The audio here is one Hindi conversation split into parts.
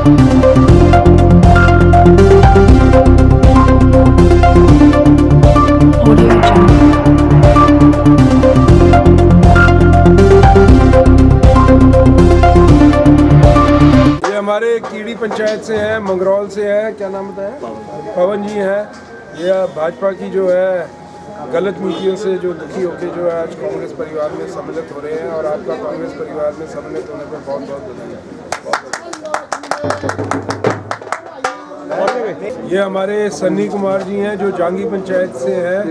हमारे कीड़ी पंचायत से हैं, मंगरौल से हैं, क्या नाम बताया, पवन जी हैं। ये भाजपा की जो है गलत नीतियों से जो दुखी होकर जो है आज कांग्रेस परिवार में सम्मिलित हो रहे हैं और आपका कांग्रेस परिवार में सम्मिलित होने पर बहुत बहुत धन्यवाद। ये हमारे सन्नी कुमार जी हैं जो जांगी पंचायत से हैं।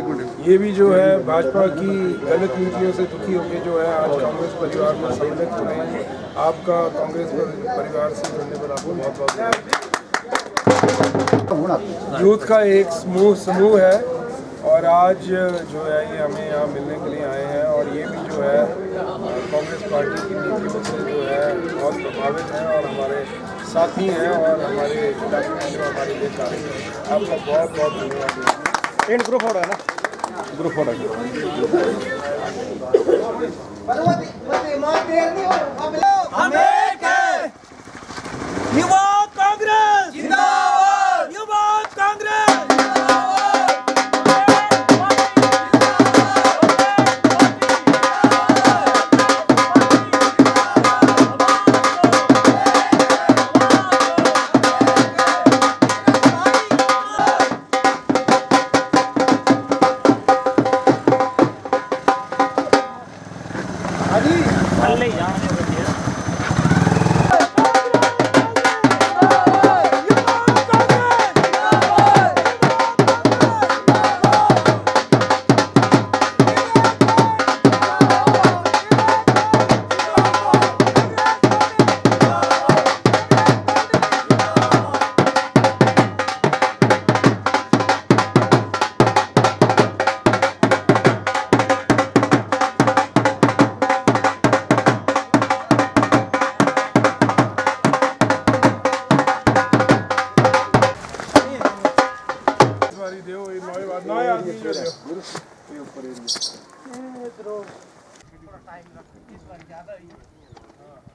ये भी जो है भाजपा की गलत नीतियों से दुखी होकर जो है आज कांग्रेस परिवार में सम्मिलित हो रहे हैं। आपका कांग्रेस परिवार से जुड़ने पर आपको बहुत बहुत धन्यवाद। यूथ का एक समूह है और आज जो है ये हमें यहाँ मिलने के लिए आए हैं और ये भी जो है कांग्रेस पार्टी की नीतियों से जो है बहुत प्रभावित हैं और हमारे साथी हैं और हमारे इलाके में जो हमारे लिए कार्य हैं। आपका बहुत बहुत धन्यवाद। इन ग्रुप फोटो है ना, ग्रुप फोटो युवा कांग्रेस जिंदाबाद, युवा कांग्रेस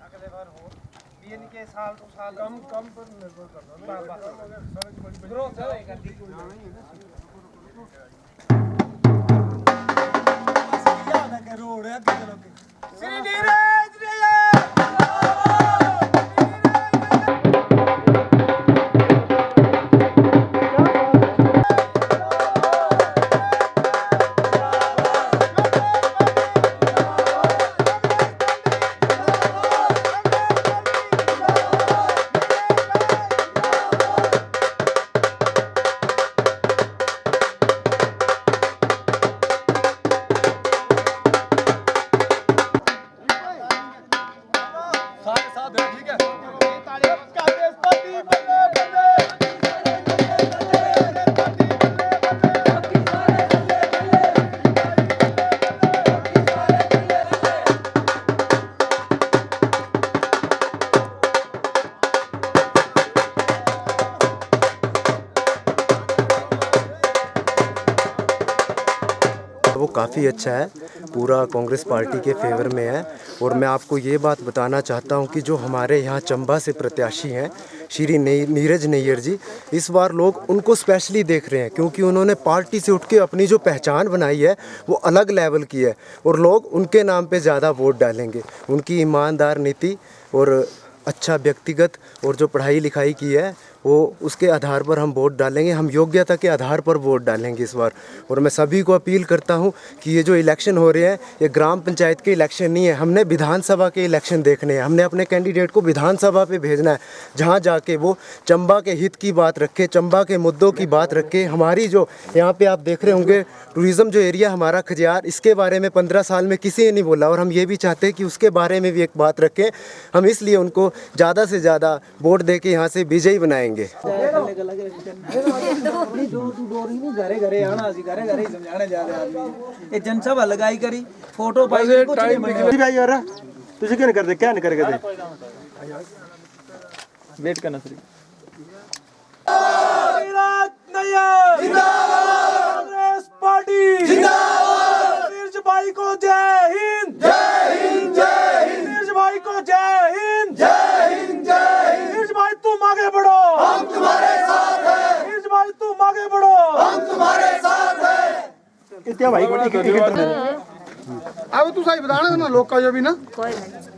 अगले बार हो के साल तो साल कम पर निर्भर करता है। वो काफ़ी अच्छा है, पूरा कांग्रेस पार्टी के फेवर में है। और मैं आपको ये बात बताना चाहता हूँ कि जो हमारे यहाँ चंबा से प्रत्याशी हैं श्री नीरज नैयर जी, इस बार लोग उनको स्पेशली देख रहे हैं क्योंकि उन्होंने पार्टी से उठ के अपनी जो पहचान बनाई है वो अलग लेवल की है और लोग उनके नाम पे ज़्यादा वोट डालेंगे। उनकी ईमानदार नीति और अच्छा व्यक्तिगत और जो पढ़ाई लिखाई की है वो उसके आधार पर हम वोट डालेंगे, हम योग्यता के आधार पर वोट डालेंगे इस बार। और मैं सभी को अपील करता हूं कि ये जो इलेक्शन हो रहे हैं ये ग्राम पंचायत के इलेक्शन नहीं है, हमने विधानसभा के इलेक्शन देखने हैं। हमने अपने कैंडिडेट को विधानसभा पे भेजना है जहां जाके वो चंबा के हित की बात रखे, चंबा के मुद्दों की बात रखे। हमारी जो यहाँ पे आप देख रहे होंगे टूरिज़्म जो एरिया हमारा खजियार, इसके बारे में 15 साल में किसी ने नहीं बोला और हम ये भी चाहते हैं कि उसके बारे में भी एक बात रखें। हम इसलिए उनको ज़्यादा से ज़्यादा वोट दे के यहाँ से विजयी बनाएंगे। जनसभा लगाई करी फोटो पाई तुझे क्या नहीं करते, क्या नहीं करके वेट करना सर। कांग्रेस पार्टी जिंदाबाद, नीरज भाई को जय हिंद, जय हिंद, जय हिंद, नीरज भाई को जय हिंद, जय हिंद, जय हिंद, नीरज भाई तुम कितने भाई को टिकट अब तू सही बताना ना लोग का जो भी ना कोई नहीं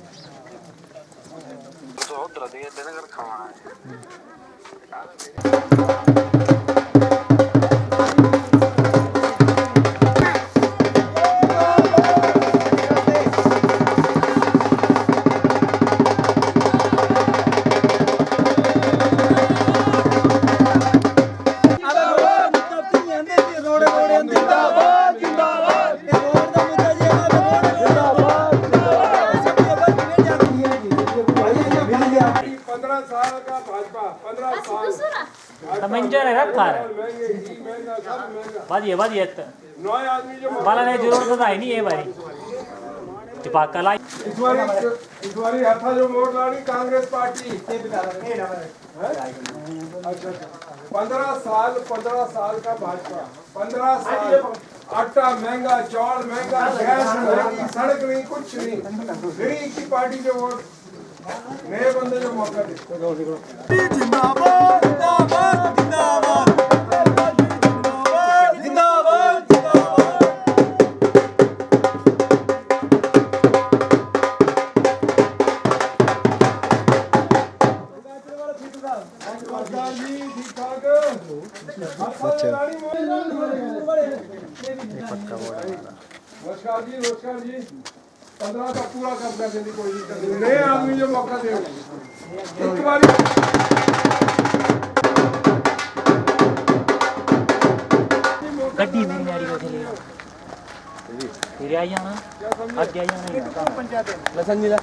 बाला ने जरूरत है नहीं है भाई चिपाकला इस बारी हथा जो वोट लानी कांग्रेस पार्टी 15 साल का भाजपा 15 साल आटा महंगा चावल महंगा गैस महंगी सड़क नहीं कुछ नहीं गरीब की पार्टी के वोट नए बंदे जो मौका दे जिंदाबाद जिंदाबाद जिंदाबाद नमस्कार जी 15 का पूरा कर देने की कोशिश कर नए आदमी जो मौका दे एक बार गड्डी नहीं आ रही चली फिर आई जाना आगे आई जाना पंचायत लसन जिला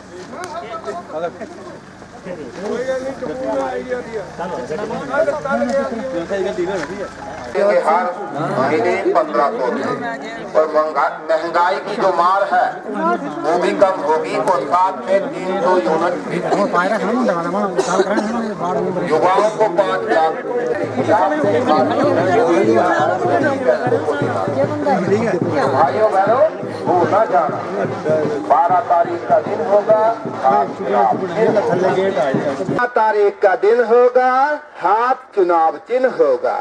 हर महीने 1500 और महंगाई की जो मार है वो भी कम होगी और साथ में 300 यूनिट युवाओं को 5 लाख भाइयों बहनों वो न जाना 12 तारीख का दिन होगा 12 तारीख का दिन होगा हाथ चुनाव चिन्ह होगा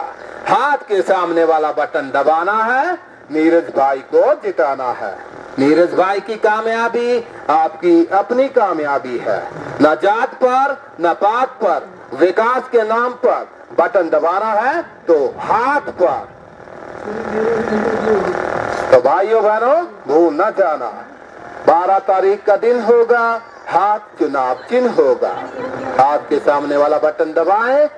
हाथ के सामने वाला बटन दबाना है नीरज भाई को जिताना है नीरज भाई की कामयाबी आपकी अपनी कामयाबी है न जात पर न पात पर विकास के नाम पर बटन दबाना है तो हाथ पर तो भाइयों बहनों भूल न जाना 12 तारीख का दिन होगा हाथ चुनाव चिन्ह होगा हाथ के सामने वाला बटन दबाएं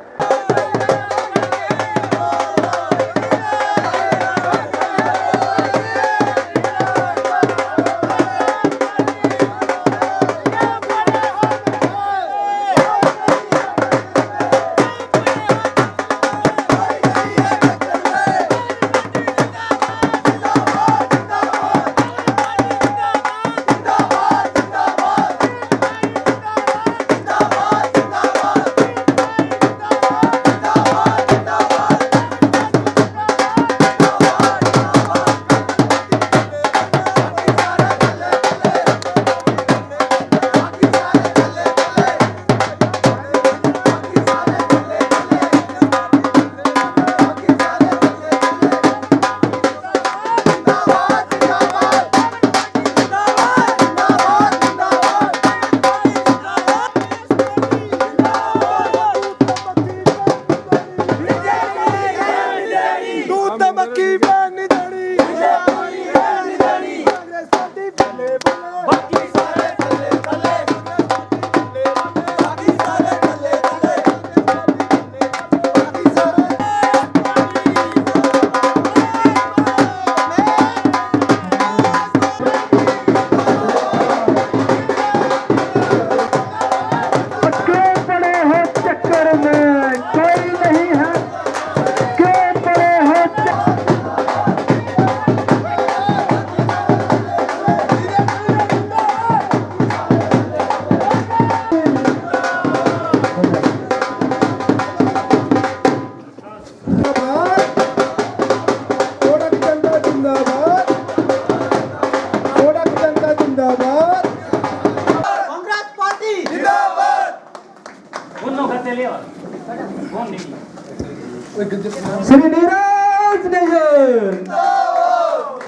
श्री नीरज नैयर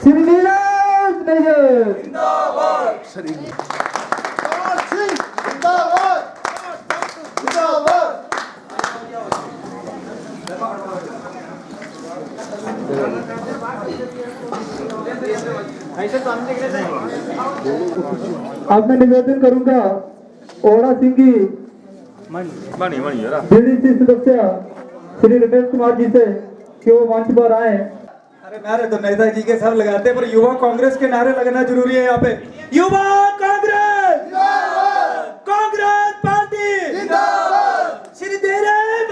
श्री नीरज नैयर अब मैं निवेदन करूंगा ओड़ा सिंह की बीडीसी सदस्य श्री रमेश कुमार जी से कि वो मंच पर आए। अरे नारे तो नेताजी के सब लगाते हैं, पर युवा कांग्रेस के नारे लगना जरूरी है। यहाँ पे युवा कांग्रेस, कांग्रेस पार्टी जिंदाबाद, श्री नीरज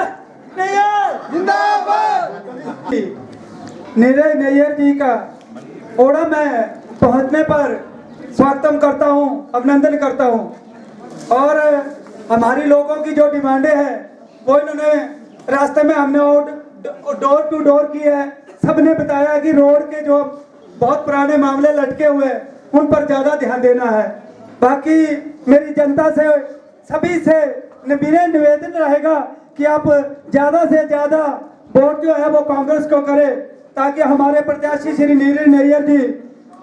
नैयर जिंदाबाद। नीरज नैयर जी का ओड़ा में पहुंचने पर स्वागतम करता हूं, अभिनंदन करता हूं। और हमारी लोगों की जो डिमांडें हैं वो इन्होंने रास्ते में हमने डोर टू डोर की है। सबने बताया कि रोड के जो बहुत पुराने मामले लटके हुए हैं उन पर ज्यादा ध्यान देना है। बाकी मेरी जनता से सभी से विनय निवेदन रहेगा कि आप ज्यादा से ज्यादा वोट जो है वो कांग्रेस को करें, ताकि हमारे प्रत्याशी श्री नीरज नैयर जी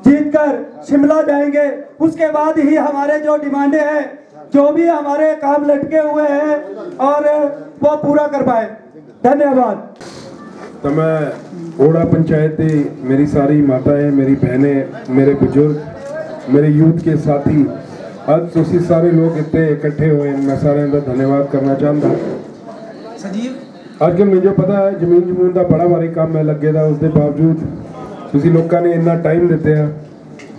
जीतकर शिमला जाएंगे। उसके बाद ही हमारे जो डिमांडें हैं, जो भी हमारे काम लटके हुए हैं, और वो पूरा कर पाए। धन्यवाद। तो मैं ओड़ा पंचायत मेरी सारी माताएं, मेरी बहनें, मेरे बुजुर्ग, मेरे यूथ के साथी, आज तुसी सारे लोग इतने इकट्ठे हुए, मैं सारे का धन्यवाद करना चाहता। अज मुझे पता है जमीन जमून का बड़ा भारी काम है लगे दा, उसके बावजूद तुसी लोगों ने इतना टाइम देते हैं।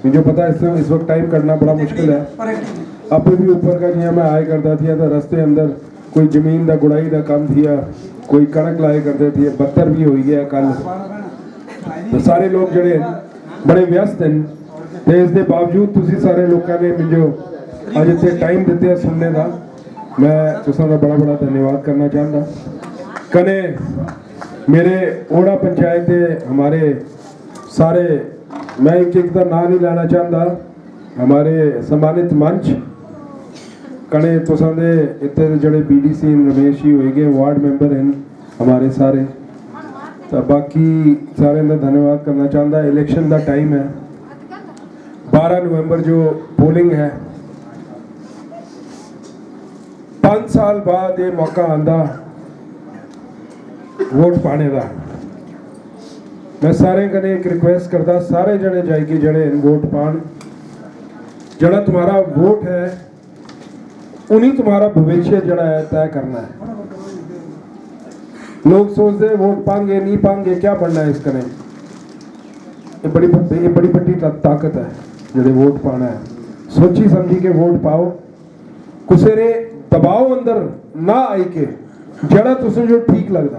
मुझे पता है इस वक्त टाइम करना बड़ा मुश्किल है। अब भी ऊपर का जिया मैं आए करता थी तो रस्ते अंदर कोई जमीन का गुड़ाई का काम थिया, कोई कणक लाए करते थे, बदतर भी हो गया कल। तो सारे लोग जड़े बड़े व्यस्त हैं, तो इसके बावजूद तुसी सारे लोगों ने मुझे अज इतने टाइम दिते है सुनने का, मैं तुसा का बड़ा बड़ा धन्यवाद करना चाहता। कने मेरे ओड़ा पंचायत के हमारे सारे, मैं एक का नाम नहीं लेना चाहता, हमारे सम्मानित मंच कने तुसा दे इतने जड़े BDC Ramesh ji होएगे, ward member हैं हमारे सारे, तो बाकी सारे का धन्यवाद करना चाहता। इलेक्शन का टाइम है, 12 नवंबर जो पोलिंग है, 5 साल बाद ये मौका आंदा वोट पाने का। मैं सारे कने एक रिक्वेस्ट करता, सारे जने जाएगी जड़े वोट पान, जड़ा तुम्हारा वोट है उन्हीं तुम्हारा भविष्य जड़ा है तय करना है। लोग सोचते वोट पाएंगे नहीं पाएंगे क्या बनना है, इस कने ये बड़ी बड़ी ताकत है जड़े वोट पाना है। सोची समझी के वोट पाओ, कुसेरे दबाव अंदर ना आई के जड़ा तुझे जो ठीक लगता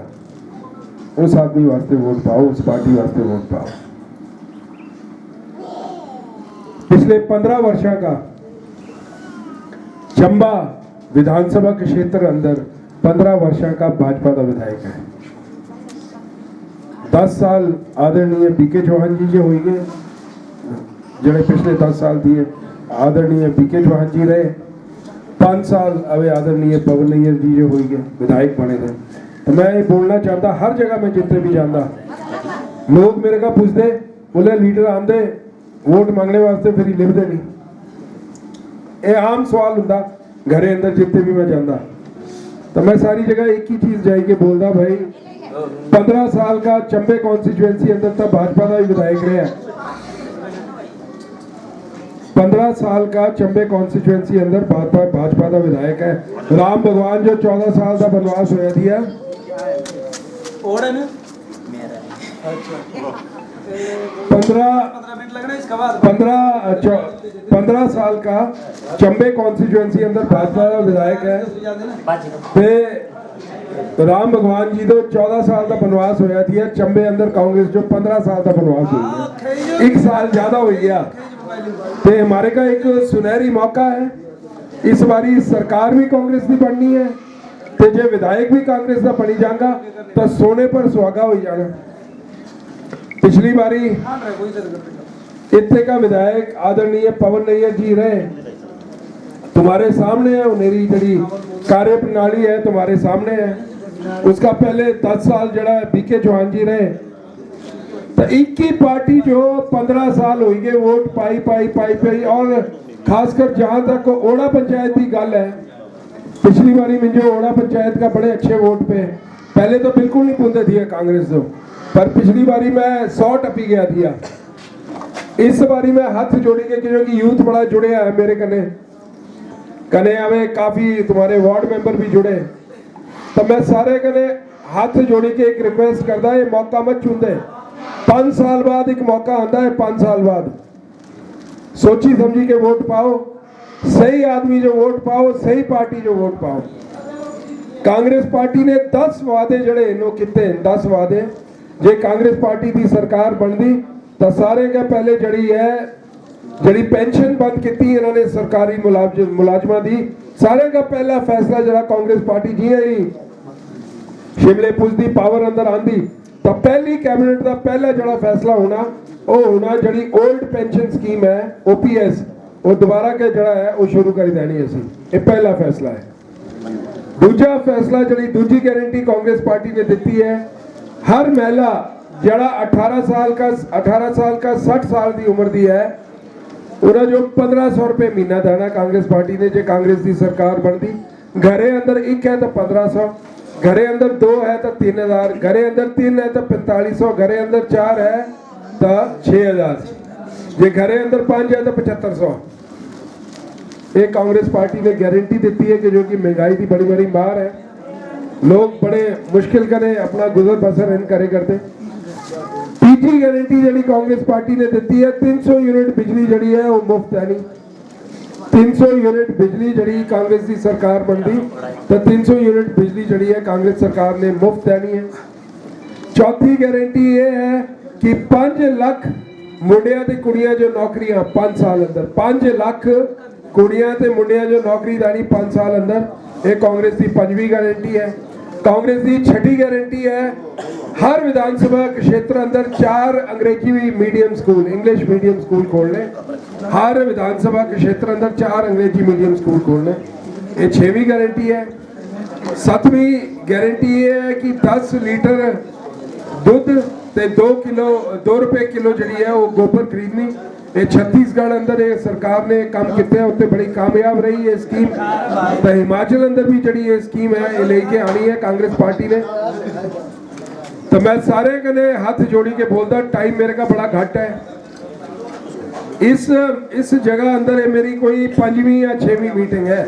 उस आदमी वास्ते वोट पाओ, उस पार्टी वास्ते वोट पाओ। पिछले 15 वर्षों का चंबा विधानसभा के क्षेत्र अंदर 15 वर्षों का भाजपा का विधायक है। 10 साल आदरणीय बीके चौहान जी जो हुई गए, जड़े पिछले 10 साल दिए आदरणीय बीके चौहान जी रहे, 5 साल अवे आदरणीय पवन नैयर जी जो हुई गए विधायक बने थे। तो मैं ये बोलना चाहता, हर जगह में जितने भी जाता लोग मेरे का पूछते, बोले लीडर आंदे वोट मांगने वास्ते फिर लिखते नहीं। ये आम सवाल होता घरे अंदर जितने भी मैं जाता, तो मैं सारी जगह एक ही चीज जाके बोलता, भाई 15 साल का चंबे कॉन्स्टिट्यूएंसी अंदर तब भाजपा का विधायक रहा। 15 साल का चंबे कॉन्स्टिट्यूएंसी अंदर भाजपा का विधायक है। राम भगवान जो 14 साल का बनवास होया दिया, 15 साल का चंबे कॉन्स्टिट्यूएंसी अंदर भाजपा का विधायक है। ते राम भगवान जी तो 14 साल का बनवास होया दिया, चंबे अंदर कांग्रेस जो 15 साल का बनवास हो गया, 1 साल ज्यादा हो गया। ते हमारे का एक सुनहरी मौका है, इस बारी सरकार भी कांग्रेस की बननी है, ते जे विधायक भी कांग्रेस का बनी जाएगा तो सोने पर सुहागा हो जाना। पिछली बारी इतने का विधायक आदरणीय पवन नैयर जी रहे, तुम्हारे सामने है, मेरी जड़ी कार्य प्रणाली है तुम्हारे सामने है। उसका पहले 10 साल जड़ा बीके चौहान जी रहे, तो एक ही पार्टी जो 15 साल हो गए वोट पाई और खासकर जहां तक ओड़ा पंचायत की गल है, पिछली बारी मुझे ओड़ा पंचायत का बड़े अच्छे वोट पे, पहले तो बिल्कुल नहीं पूछते थे कांग्रेस तो, पर पिछली बारी मैं 100 टपी गया था। इस बारी मैं हाथ जोड़ी के, क्योंकि यूथ बड़ा जुड़े है मेरे कने आवे, काफी तुम्हारे वार्ड मेंबर भी जुड़े, तो मैं सारे कने हाथ जोड़ी के एक रिक्वेस्ट करता, ये मौका मत चूंदे। 5 साल बाद एक मौका आता है, 5 साल बाद सोची समझी के वोट पाओ, सही आदमी जो वोट पाओ, सही पार्टी जो वोट पाओ। कांग्रेस पार्टी ने 10 वादे जड़े इन्हों किते, 10 वादे जे कांग्रेस पार्टी की सरकार बनती तो सारे का पहले जड़ी है, जड़ी पेंशन बंद की इन्होंने सरकारी मुलाजमा दी, सारे का पहला फैसला जरा कांग्रेस पार्टी जिया ही शिमले पुजदी पावर अंदर आंदी तो पहली कैबिनेट का पहला जड़ा फैसला होना जड़ी ओल्ड पेंशन स्कीम है OPS वो दोबारा के जड़ा है वो शुरू कर देनी असी, ये पहला फैसला है। दूजा फैसला जड़ी दूजी गारंटी कांग्रेस पार्टी ने दी है, हर महिला जड़ा 18 साल का 60 साल की उम्र दी है उन्हें जो 1500 रुपये महीना देना कांग्रेस पार्टी ने, जो कांग्रेस की सरकार बनती। घरे अंदर 1 है तो 1500, घरे अंदर 2 है तो 3000, घरे अंदर 3 है तो 4500, घरे अंदर 4 है तो 6000, जे घरे अंदर 5 है तो 7500। ये कांग्रेस पार्टी ने गारंटी दी है कि जो कि महंगाई की बड़ी बड़ी मार है, लोग बड़े मुश्किल करे अपना गुजर बसर इन करे करते। तीसरी गारंटी जी कांग्रेस पार्टी ने दी है 300 यूनिट बिजली जड़ी है वो मुफ्त है नहीं। 300 यूनिट बिजली जड़ी कांग्रेस की सरकार बनती तो 300 यूनिट बिजली जड़ी है कांग्रेस सरकार ने मुफ्त देनी है। चौथी गारंटी ये है कि 5 लाख मुंडिया ते कुड़ियां जो नौकरियां 5 साल अंदर, 5 लाख कुड़ियां ते मुंडियां जो नौकरी देनी 5 साल अंदर, ये कांग्रेस की 5वीं गारंटी है। कांग्रेस की 6ठी गारंटी है हर विधानसभा क्षेत्र अंदर 4 अंग्रेजी medium school, English medium school खोलने, हर विधानसभा क्षेत्र अंदर 4 अंग्रेजी मीडियम स्कूल खोलने, ये 6वीं गारंटी है। 7वीं गारंटी ये है कि 10 लीटर दूध ते 2 रुपए किलो जड़ी है वो गोबर खरीदनी। ये छत्तीसगढ़ अंदर ये सरकार ने काम किए उत्ते बड़ी कामयाब रही है स्कीम, तो हिमाचल अंदर भी जड़ी ये स्कीम है ये लेके आनी है कांग्रेस पार्टी ने। तो मैं सारे कने हाथ जोड़ी के बोलता, टाइम मेरे का बड़ा घट है, इस जगह अंदर है मेरी कोई 5वीं या 6वीं मीटिंग है,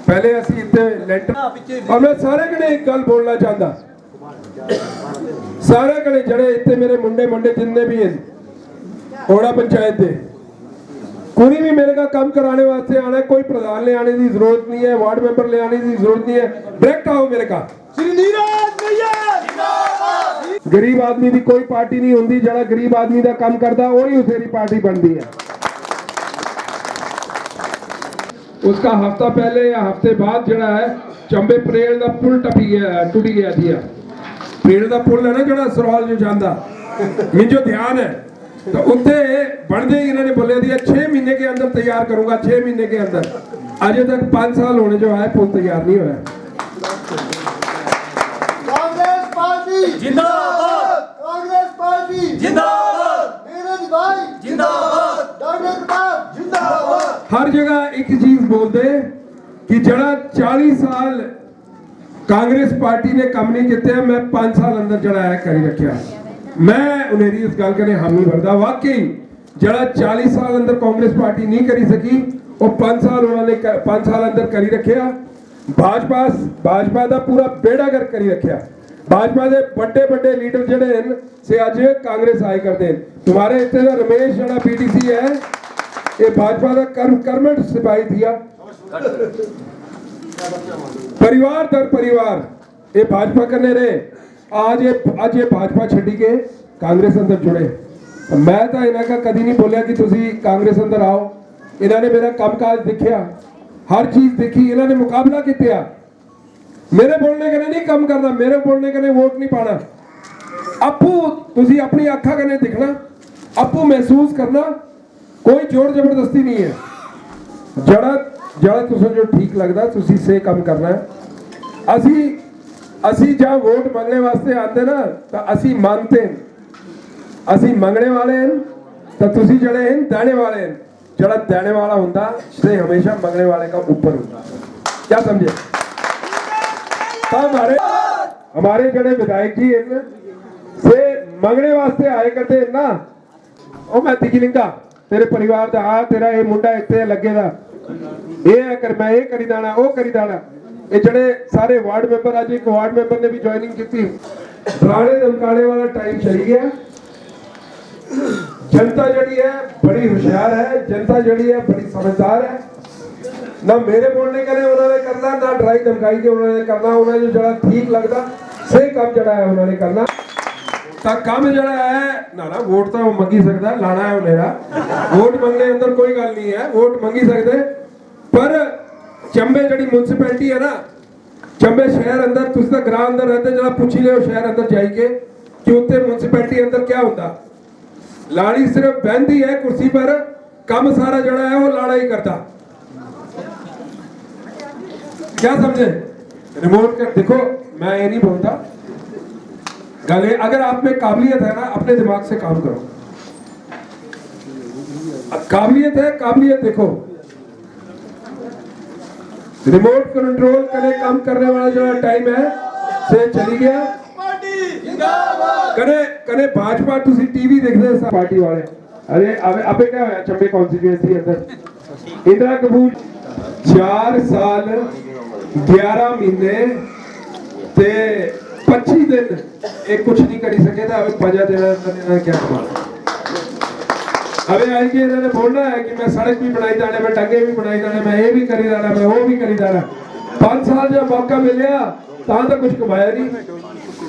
पहले असी इतने लेंटर। और मैं सारे कने एक गल बोलना चाहता, सारे कने जड़े इतने मेरे मुंडे जितने भी हैं ओड़ा पंचायत दे, कोई भी मेरे का काम कराने वास्ते आना है, कोई प्रधान ले आने की जरूरत नहीं है, वार्ड मेंबर ले आने की जरूरत नहीं है, डायरेक्ट आओ मेरे का। गरीब आदमी की कोई पार्टी नहीं होती, जड़ा गरीब आदमी का काम करता वही उसेरी पार्टी बनती है। उसका हफ्ता पहले या हफ्ते बाद जड़ा है चंबे परेल का पुल टूट गया था, परेल का पुल है ना जड़ा सरवाल जो जाता, मुझे ध्यान है, तो उत्थे बनते ही इन्होंने बोले दिया 6 महीने के अंदर तैयार करूंगा, 6 महीने के अंदर। अजय तक 5 साल होने जो आए पुल तैयार नहीं हुआ। कांग्रेस पार्टी जिंदाबाद, कांग्रेस पार्टी जिंदाबाद, नीरज भाई जिंदाबाद, डॉक्टर प्रताप जिंदाबाद। हर जगह एक चीज बोलते कि जड़ा 40 साल कांग्रेस पार्टी ने कम नहीं किया, मैं 5 साल अंदर जड़ा है करी रखा। मैं उन्हें इस गल कने हामी भरदा, वाकई जड़ा 40 साल अंदर कांग्रेस पार्टी नहीं करी सकी और 5 साल उन्होंने 5 साल अंदर करी रखा। भाजपा का पूरा बेड़ा गर्क करी रखा। भाजपा के बड़े लीडर जड़े से अज कांग्रेस आए करते हैं। तुम्हारे इतने का रमेश जड़ा PDC है ये भाजपा का कर्मठ सिपाही थिया, परिवार दर परिवार ये भाजपा करने रहे। आज ये भाजपा छड़ी के कांग्रेस अंदर जुड़े। मैं तो इन्हों का कभी नहीं बोलिया कि तुसी कांग्रेस अंदर आओ, इन्होंने मेरा कामकाज देखिया, हर चीज देखी, इन्होंने मुकाबला किया। मेरे बोलने कने नहीं कम करना, मेरे बोलने कने वोट नहीं पाना। आपू तुसी अपनी अखा कने दिखना, आपू महसूस करना, कोई जोर जबरदस्ती नहीं है। जड़ा तुसें जो ठीक लगता तुसी से कम करना है। असी जहाँ वोट मांगने वास्ते आते ना तो असी मानते हैं ਅਸੀਂ ਮੰਗਣੇ ਵਾਲੇ ਹਾਂ ਤਾਂ ਤੁਸੀਂ ਜਿਹੜੇ ਹਨ ਦੇਣੇ वाले हैं। जड़ा देने वाला होता से हमेशा मंगने वाले का ऊपर होता। क्या समझे? तो हमारे जड़े विधायक जी हैं से मंगने वास्ते आए करते हैं ना। ओ मैं तिकी लिंगा तेरे परिवार दा आ तेरा ये मुंडा इत्थे लगेगा ये है कर मैं ये करी दाना वो करी दाना। ये जड़े सारे वार्ड मेंबर आज एक वार्ड मेंबर ने भी ज्वाइनिंग की थी। डराने धमकाने वाला टाइम चली गया। जनता जड़ी है बड़ी होशियार है, जनता जड़ी है बड़ी समझदार है। ना मेरे बोलने के लिए उन्होंने करना ना डराई धमकाई के उन्होंने करना। उन्हें जड़ा ठीक लगता सही काम जड़ा है उन्होंने करना। ता काम जड़ा है ना ना वोट तो मंगी सकता है लाना है मेरा वोट मंगने अंदर कोई गल नहीं है। वोट मंगी सकते पर चंबे जड़ी म्यूनसिपैलिटी है ना चंबे शहर अंदर तुम तो ग्रां अंदर रहते जरा पूछी लियो शहर अंदर जाइए कि उत्ते म्यूनसिपैलिटी अंदर क्या होता। लाड़ी सिर्फ बहती है कुर्सी पर काम सारा जड़ा है वो लाड़ा ही करता। क्या समझे? रिमोट कर देखो मैं ये नहीं बोलता गले अगर आप में काबिलियत है ना अपने दिमाग से काम करो। काबिलियत है काबिलियत देखो। रिमोट कंट्रोल करे काम करने वाला जो टाइम है से चली गया। कने कने भाजपा तुसी टीवी देखते हैं पार्टी वाले। अरे अबे क्या होया चंबे कॉन्स्टिट्यूएंसी अंदर इंदिरा कपूर 4 साल 11 महीने ते 25 दिन एक कुछ नहीं करी सके था। अबे 5 दिन इन्होंने क्या कमा अबे आई के इन्होंने बोलना है कि मैं सड़क भी बनाई जाने मैं टंगे भी बनाई जाने मैं ये भी करी जाना मैं वो भी करी जाना। 5 साल जब मौका मिले तो कुछ कमाया नहीं।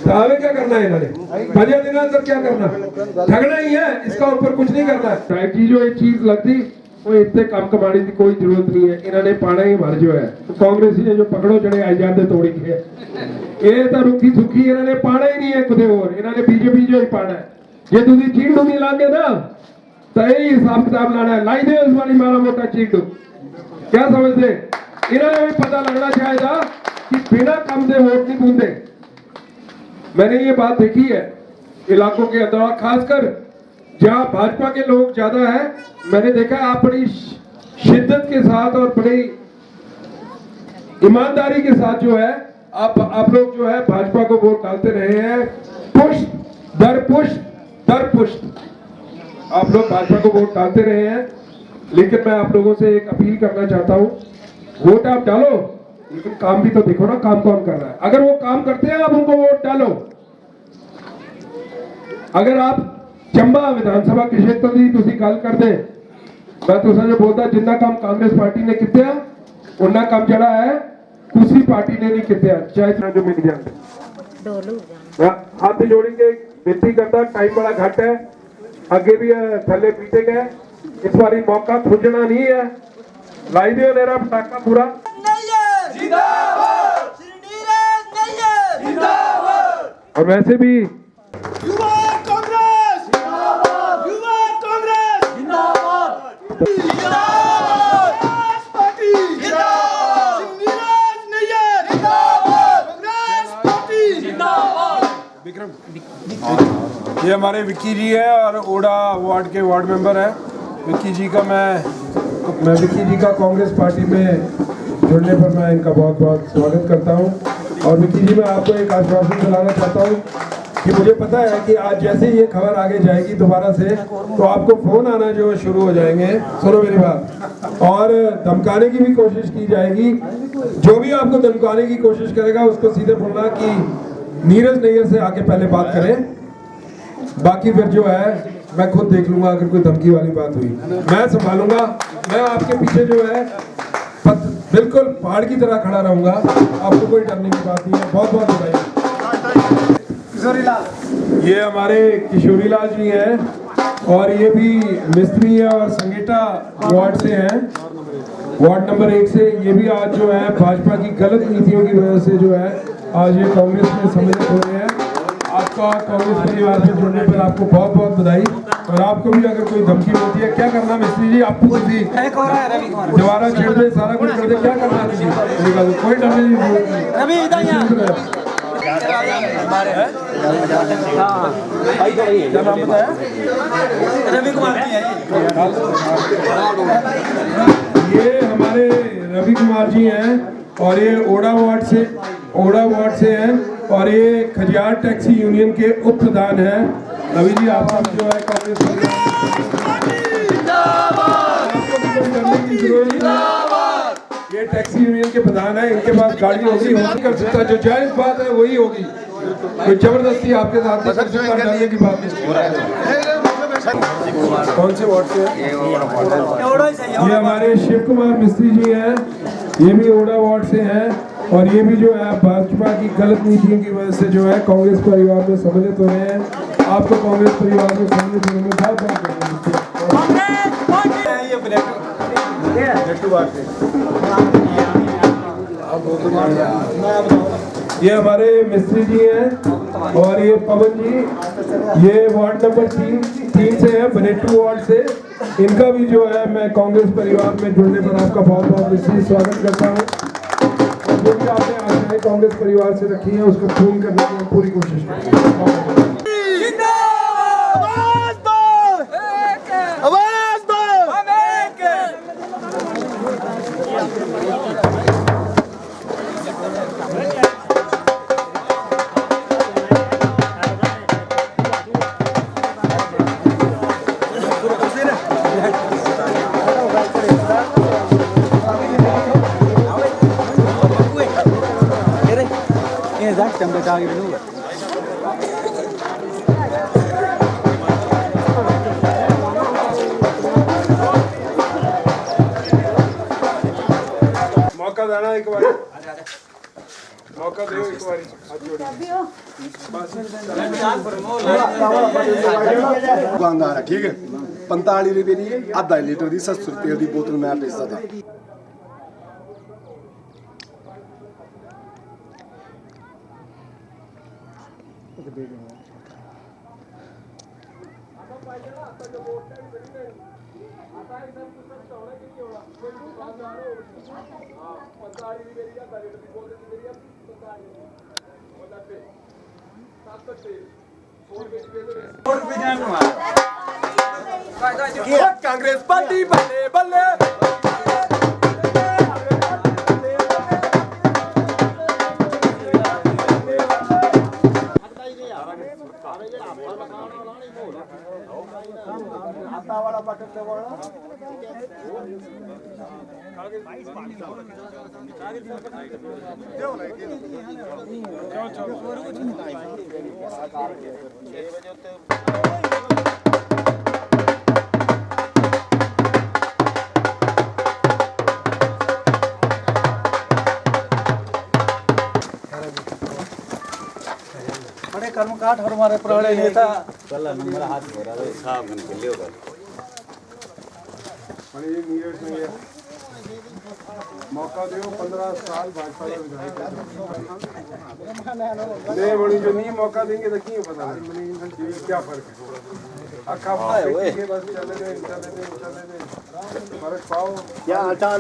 तो हमें क्या करना है इन्होंने 5 दिन अंदर क्या करना ठगना ही है। इसका ऊपर कुछ नहीं करना है। जो एक चीज लगती वो इतने कम कमाने की कोई जरूरत नहीं है। इन्होंने पाना ही मर जो है तो कांग्रेसी ने जो पकड़ो चढ़े आई जाते तोड़ी के ये तो रुखी सुखी इन्होंने पाना ही नहीं है कुछ और। इन्होंने बीजेपी जो ही पाना है जे तुम चीड़ नहीं लागे ना तो यही हिसाब किताब लाना है। लाई दे इस वाली मारा मोटा चीड़ क्या समझते। इन्होंने भी पता लगना चाहिए कि बिना कम से वोट नहीं बूंदे। मैंने ये बात देखी है इलाकों के अंदर खासकर जहां भाजपा के लोग ज्यादा है। मैंने देखा आप बड़ी शिद्दत के साथ और बड़ी ईमानदारी के साथ जो है आप लोग जो है भाजपा को वोट डालते रहे हैं। पुष्ट दर पुष्ट आप लोग भाजपा को वोट डालते रहे हैं। लेकिन मैं आप लोगों से एक अपील करना चाहता हूं वोट आप डालो लेकिन काम भी तो देखो ना काम कौन कर रहा है। अगर वो काम करते हैं आप उनको वोट डालो। अगर आप चंबा विधानसभा के क्षेत्र की तुसी गल कर दे मैं तुसा जो बोलता जिन्ना काम कांग्रेस पार्टी ने किया उन्ना काम जड़ा है दूसरी पार्टी ने नहीं किया चाहे जो मिल जाए। हाथ जोड़ेंगे बेनती करता टाइम बड़ा घट है अगे भी थले पीटे गए इस बारी मौका खुजना नहीं है। लाई दियो मेरा पटाखा पूरा और वैसे भी युवा कांग्रेस जिंदाबाद पार्टी जिंदाबाद नीरज नैयर जिंदाबाद कांग्रेस पार्टी जिंदाबाद। ये हमारे विक्की जी है और ओडा वार्ड के वार्ड मेंबर है। विक्की जी का मैं विक्की जी का कांग्रेस पार्टी में जुड़ने पर मैं इनका बहुत बहुत स्वागत करता हूं। और विक्की जी मैं आपको एक आश्वासन दिलाना चाहता हूं कि मुझे पता है कि आज जैसे ही ये खबर आगे जाएगी दोबारा से तो आपको फोन आना जो शुरू हो जाएंगे। सुनो मेरी बात और धमकाने की भी कोशिश की जाएगी। जो भी आपको धमकाने की कोशिश करेगा उसको सीधे बोलना कि नीरज नैयर से आके पहले बात करें बाकी फिर जो है मैं खुद देख लूंगा। अगर कोई धमकी वाली बात हुई मैं संभालूंगा। मैं आपके पीछे जो है बिल्कुल पहाड़ की तरह खड़ा रहूंगा। आपको कोई डरने की बात नहीं है। बहुत बहुत बधाई। ये हमारे किशोरी लाल जी हैं और ये भी मिस्त्री है और संगीता वार्ड से हैं वार्ड नंबर 1 से। ये भी आज जो है भाजपा की गलत नीतियों की वजह से जो है आज ये कांग्रेस में सम्मिलित हो रहे हैं। आपका कांग्रेस परिवार से जुड़ने पर आपको बहुत बहुत बधाई। और आपको भी अगर कोई धमकी मिलती है क्या करना मिस्त्री जी आपको किसी दोबारा छेड़ दे सारा कुछ कर दे क्या करना है कोई डरने की जरूरत नहीं। क्या नाम बताया? रवि कुमार जी हैं ये हमारे रवि कुमार जी हैं और ये ओड़ा वार्ड से हैं और ये खजियार टैक्सी यूनियन के उप प्रधान हैं। रवि जी आप सब जो है कांग्रेस ये टैक्सी यूनियन के प्रधान है, इनके पास गाड़ी होगी कर सकता, जो जायज बात है वही होगी, कोई जबरदस्ती आपके साथ नहीं कर सकता, डरने की बात नहीं। कौन से वार्ड से? ये हमारे शिव कुमार मिस्त्री जी हैं, ये भी ओड़ा वार्ड से हैं और ये भी जो है भाजपा की गलत नीतियों की वजह से जो है कांग्रेस परिवार में सम्मिलित हो रहे हैं। आपको कांग्रेस परिवार में सम्मिलित होने में बहुत बहुत ये हमारे मिस्त्री जी हैं और ये पवन जी, ये वार्ड नंबर 3 से है, बनेटू वार्ड से। इनका भी जो है मैं कांग्रेस परिवार में जुड़ने पर आपका बहुत बहुत विशेष स्वागत करता हूँ। और जो भी आपने आशाएं कांग्रेस परिवार से रखी हैं उसको पूर्ण करने की हम पूरी कोशिश करेंगे। मौका देना एक बार, मौका दो एक बार। दुकानदार है ठीक है, 45 रुपए की आधा लीटर की 70 रुपए की बोतल मैं बेचता था। कांग्रेस पार्टी बल्ले बल्ले बड़े कर्मकांड और हमारे पुराने नेता नंबर हाथ हो रहा है साहब निकले होगा। मौका दो 15 साल भाजपा का विधायक नहीं बड़ी जो नहीं मौका देंगे तो क्यों पता नहीं क्या फर्क है। अखा के बस चले दे फर्क पाओ क्या चाल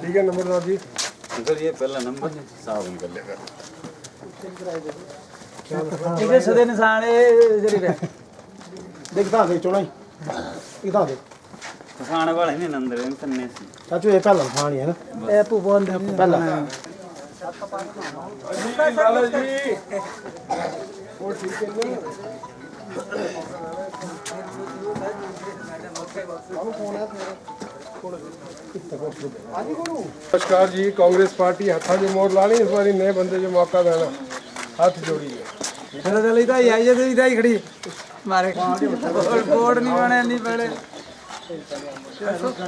ठीक है। नंबर जी सर ये पहला नंबर साहब निकल लेगा ठीक है सदे निशान जरी देखता दे चुनाई इधर दे खाने वाले नहीं अंदर करने से चाचू ये पहला खानी है ना ए पुबन पहला लाला जी वो ठीक है नमस्कार जी। कांग्रेस पार्टी हथा जो मोर लानी इस बारी नए बंदे जो मौका देना हाथ जोड़ी है चलो तो आई जे तो ही खड़ी मारे बोर्ड नहीं बने नहीं पड़े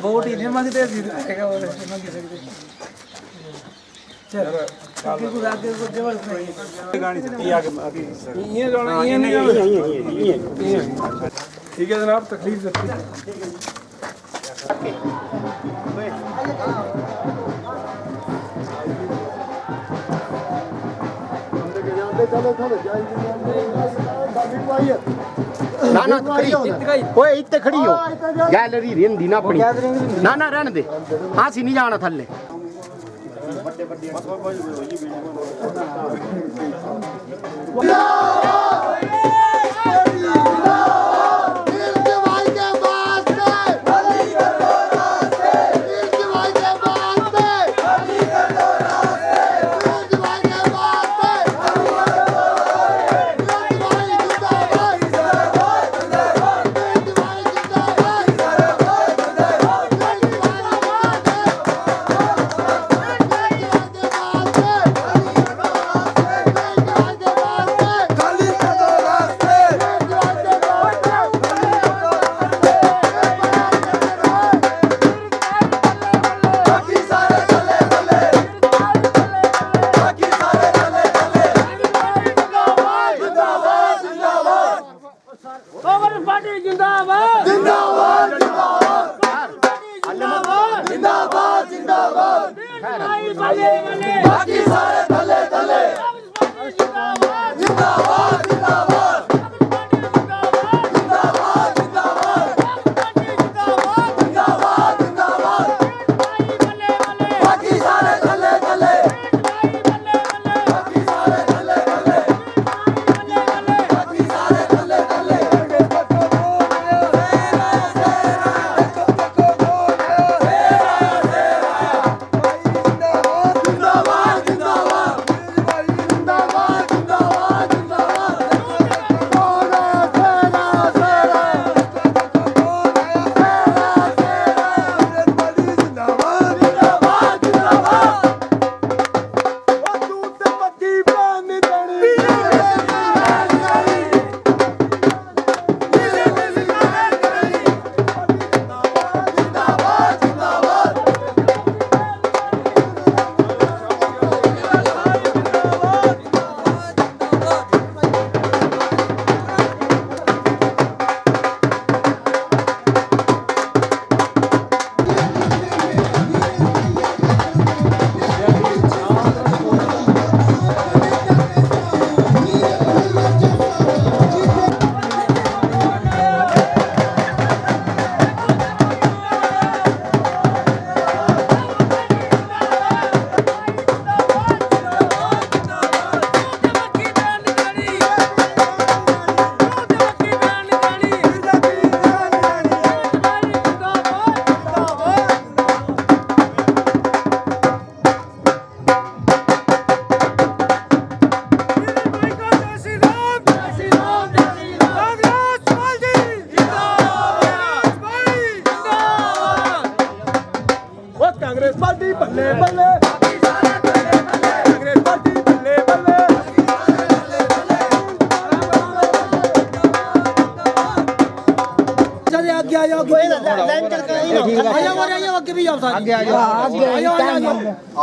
वोट ही नहीं मांगते जीतेगा वो मांग सकते चल आगे को जबरदस्त नहीं गाड़ी से ये जाना ये नहीं ठीक है जनाब। तकलीफ देती ना ना ओए इत्ते खड़ी हो गैलरी रेंदी ना अपनी ना ना रहने दे हां सी नहीं जाना थल्ले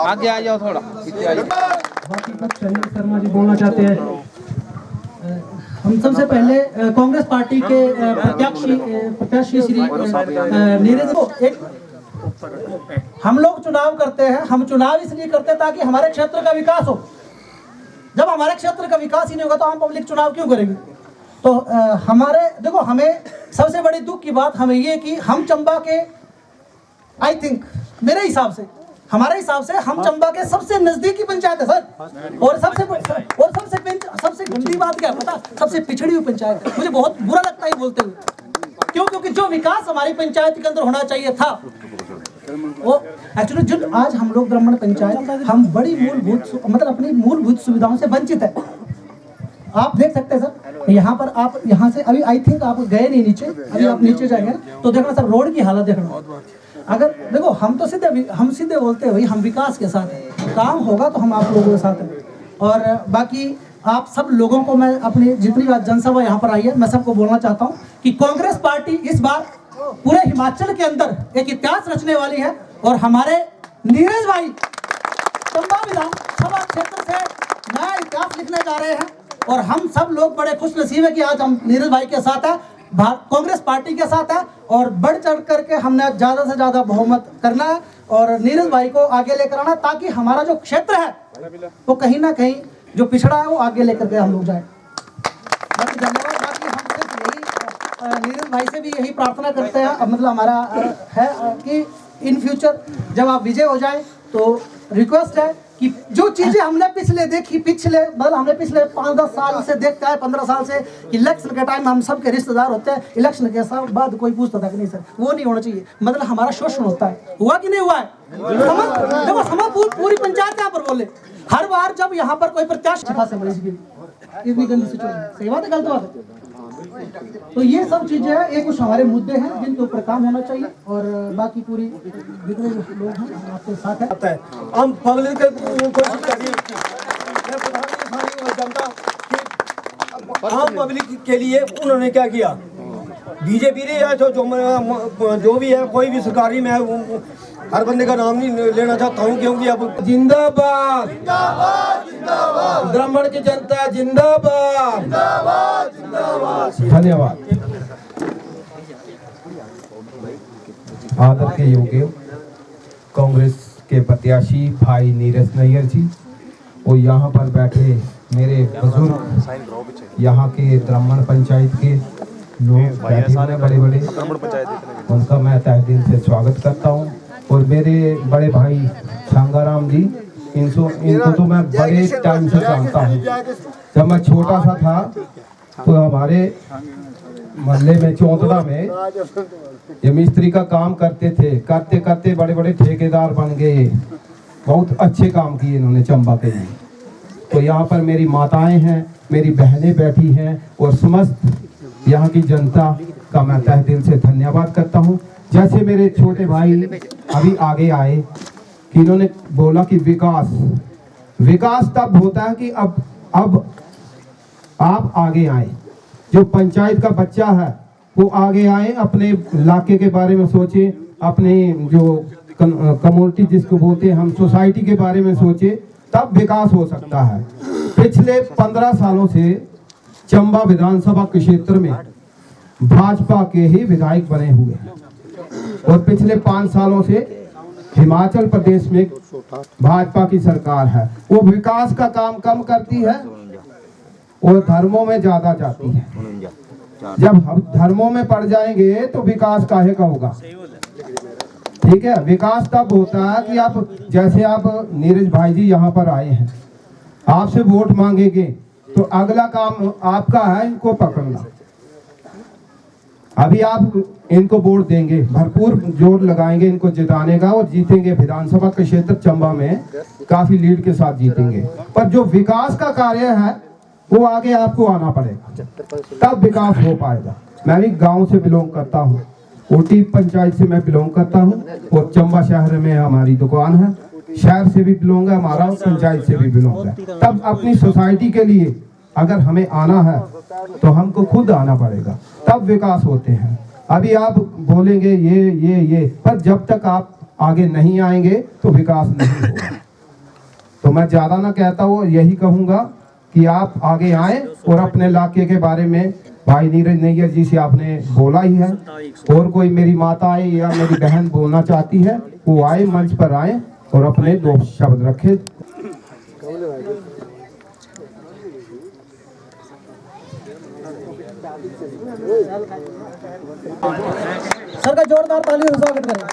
आगे आ जाओ थोड़ा। शर्मा जी बोलना चाहते हैं। हम सबसे पहले कांग्रेस पार्टी के प्रत्याशी श्री नीरज को हम लोग चुनाव करते हैं। हम चुनाव इसलिए करते हैं ताकि हमारे क्षेत्र का विकास हो। जब हमारे क्षेत्र का विकास ही नहीं होगा तो हम पब्लिक चुनाव क्यों करेंगे? तो हमारे देखो, हमें सबसे बड़ी दुख की बात हमें ये कि हम चंबा के आई थिंक मेरे हिसाब से हमारे हिसाब से हम चंबा के सबसे नजदीकी पंचायत है सर। और सबसे गंदी बात क्या है पता? सबसे पिछड़ी हुई पंचायत है। मुझे बहुत बुरा लगता है बोलते हुए। क्यों? क्योंकि जो विकास हमारी पंचायत के अंदर होना चाहिए था वो एक्चुअली जो आज हम लोग ब्राह्मण पंचायत हम बड़ी मूलभूत मतलब अपनी मूलभूत सुविधाओं से वंचित है। आप देख सकते हैं सर, यहाँ पर आप यहाँ से अभी आई थिंक आप गए नहीं नीचे, अभी आप नीचे जाएंगे तो देखना सर रोड की हालत देखना। अगर देखो हम तो सीधे बोलते हैं भाई हम विकास के साथ हैं, काम होगा तो हम आप लोगों के साथ हैं। और बाकी आप सब लोगों को मैं अपनी जितनी बात जनसभा यहाँ पर आई है मैं सबको बोलना चाहता हूँ कि कांग्रेस पार्टी इस बार पूरे हिमाचल के अंदर एक इतिहास रचने वाली है। और हमारे नीरज भाई चंबा विधानसभा क्षेत्र से नया इतिहास लिखने जा रहे हैं। और हम सब लोग बड़े खुश नसीब है कि आज हम नीरज भाई के साथ है, कांग्रेस पार्टी के साथ है। और बढ़ चढ़ करके हमने ज्यादा से ज्यादा बहुमत करना है और नीरज भाई को आगे लेकर आना ताकि हमारा जो क्षेत्र है वो कहीं ना कहीं जो पिछड़ा है वो आगे लेकर के हम लोग जाए। बाकी धन्यवाद। बाकी हम सिर्फ यही नीरज भाई से भी यही प्रार्थना करते हैं, मतलब हमारा है कि इन फ्यूचर जब आप विजय हो जाए तो रिक्वेस्ट है कि जो चीजें हमने पिछले मतलब हमने पिछले 5-10 साल से देखते हैं, 15 साल से, इलेक्शन के टाइम हम सबके रिश्तेदार होते हैं, इलेक्शन के बाद कोई पूछता था कि नहीं सर वो नहीं होना चाहिए, मतलब हमारा शोषण होता है। हुआ कि नहीं हुआ है? देखो समझ पूरी पंचायत यहाँ पर बोले, हर बार जब यहाँ पर कोई प्रत्याशी खासे मरीज की इतनी गंदी सिचुएशन, सही बात है गलत बात है? तो ये सब चीजें हैं, ये कुछ हमारे मुद्दे हैं जिनके ऊपर काम होना चाहिए, और बाकी पूरी जितने लोग हैं आपके साथ है। हम पब्लिक कोशिश करिए जनता आम पब्लिक के लिए उन्होंने क्या किया, बीजेपी ने या जो भी है, कोई भी सरकारी में हर बंदे का नाम नहीं लेना चाहता हूँ, क्योंकि अब जिंदाबाद ब्राह्मण की जनता जिंदाबाद। धन्यवाद। आदर के योग्य कांग्रेस के प्रत्याशी भाई नीरज नैयर जी और यहाँ पर बैठे मेरे बुजुर्ग, यहाँ के ब्राह्मण पंचायत के लोग बैठे हुए बड़े बड़े, उनका मैं तहे दिल से स्वागत करता हूँ। और मेरे बड़े भाई छांगाराम जी, इनको तो मैं बड़े टाइम से जानता हूँ। जब मैं छोटा सा था तो हमारे मोहल्ले में चौंतड़ा में ये मिस्त्री का काम करते थे, करते करते बड़े बड़े ठेकेदार बन गए। बहुत अच्छे काम किए इन्होंने चंबा के लिए। तो यहाँ पर मेरी माताएं हैं, मेरी बहनें बैठी हैं, और समस्त यहाँ की जनता का मैं तहे दिल से धन्यवाद करता हूँ। जैसे मेरे छोटे भाई अभी आगे आए कि इन्होंने बोला कि विकास तब होता है कि अब आप आगे आए, जो पंचायत का बच्चा है वो आगे आए, अपने इलाके के बारे में सोचे, अपने जो कम्युनिटी जिसको बोलते हैं हम, सोसाइटी के बारे में सोचे, तब विकास हो सकता है। पिछले 15 सालों से चंबा विधानसभा क्षेत्र में भाजपा के ही विधायक बने हुए हैं, और पिछले 5 सालों से हिमाचल प्रदेश में भाजपा की सरकार है। वो विकास का काम कम करती है और धर्मों में ज्यादा जाती है। जब हम धर्मों में पड़ जाएंगे तो विकास काहे का होगा? ठीक है, विकास तब होता है कि आप, जैसे आप नीरज भाई जी यहाँ पर आए हैं, आपसे वोट मांगेंगे तो अगला काम आपका है इनको पकड़ना। अभी आप इनको वोट देंगे, भरपूर जोर लगाएंगे इनको जिताने का, और जीतेंगे। विधानसभा के क्षेत्र चंबा में काफी लीड के साथ जीतेंगे। पर जो विकास का कार्य है वो आगे आपको आना पड़ेगा, तब विकास हो पाएगा। मैं भी गांव से बिलोंग करता हूँ, ओटी पंचायत से मैं बिलोंग करता हूँ, और चंबा शहर में हमारी दुकान है। शहर से भी बिलोंग है हमारा, पंचायत से भी बिलोंग है। तब अपनी सोसाइटी के लिए अगर हमें आना है तो हमको खुद आना पड़ेगा, तब विकास होते हैं। अभी आप बोलेंगे ये, पर जब तक आप आगे नहीं आएंगे तो विकास नहीं होगा। तो मैं ज्यादा ना कहता हूँ, यही कहूँगा कि आप आगे आए और अपने इलाके के बारे में भाई नीरज नैयर जी से आपने बोला ही है। और कोई मेरी माता आए या मेरी बहन बोलना चाहती है, वो आए, मंच पर आए और अपने 2 शब्द रखे। सर का जोरदार ताली से स्वागत करें।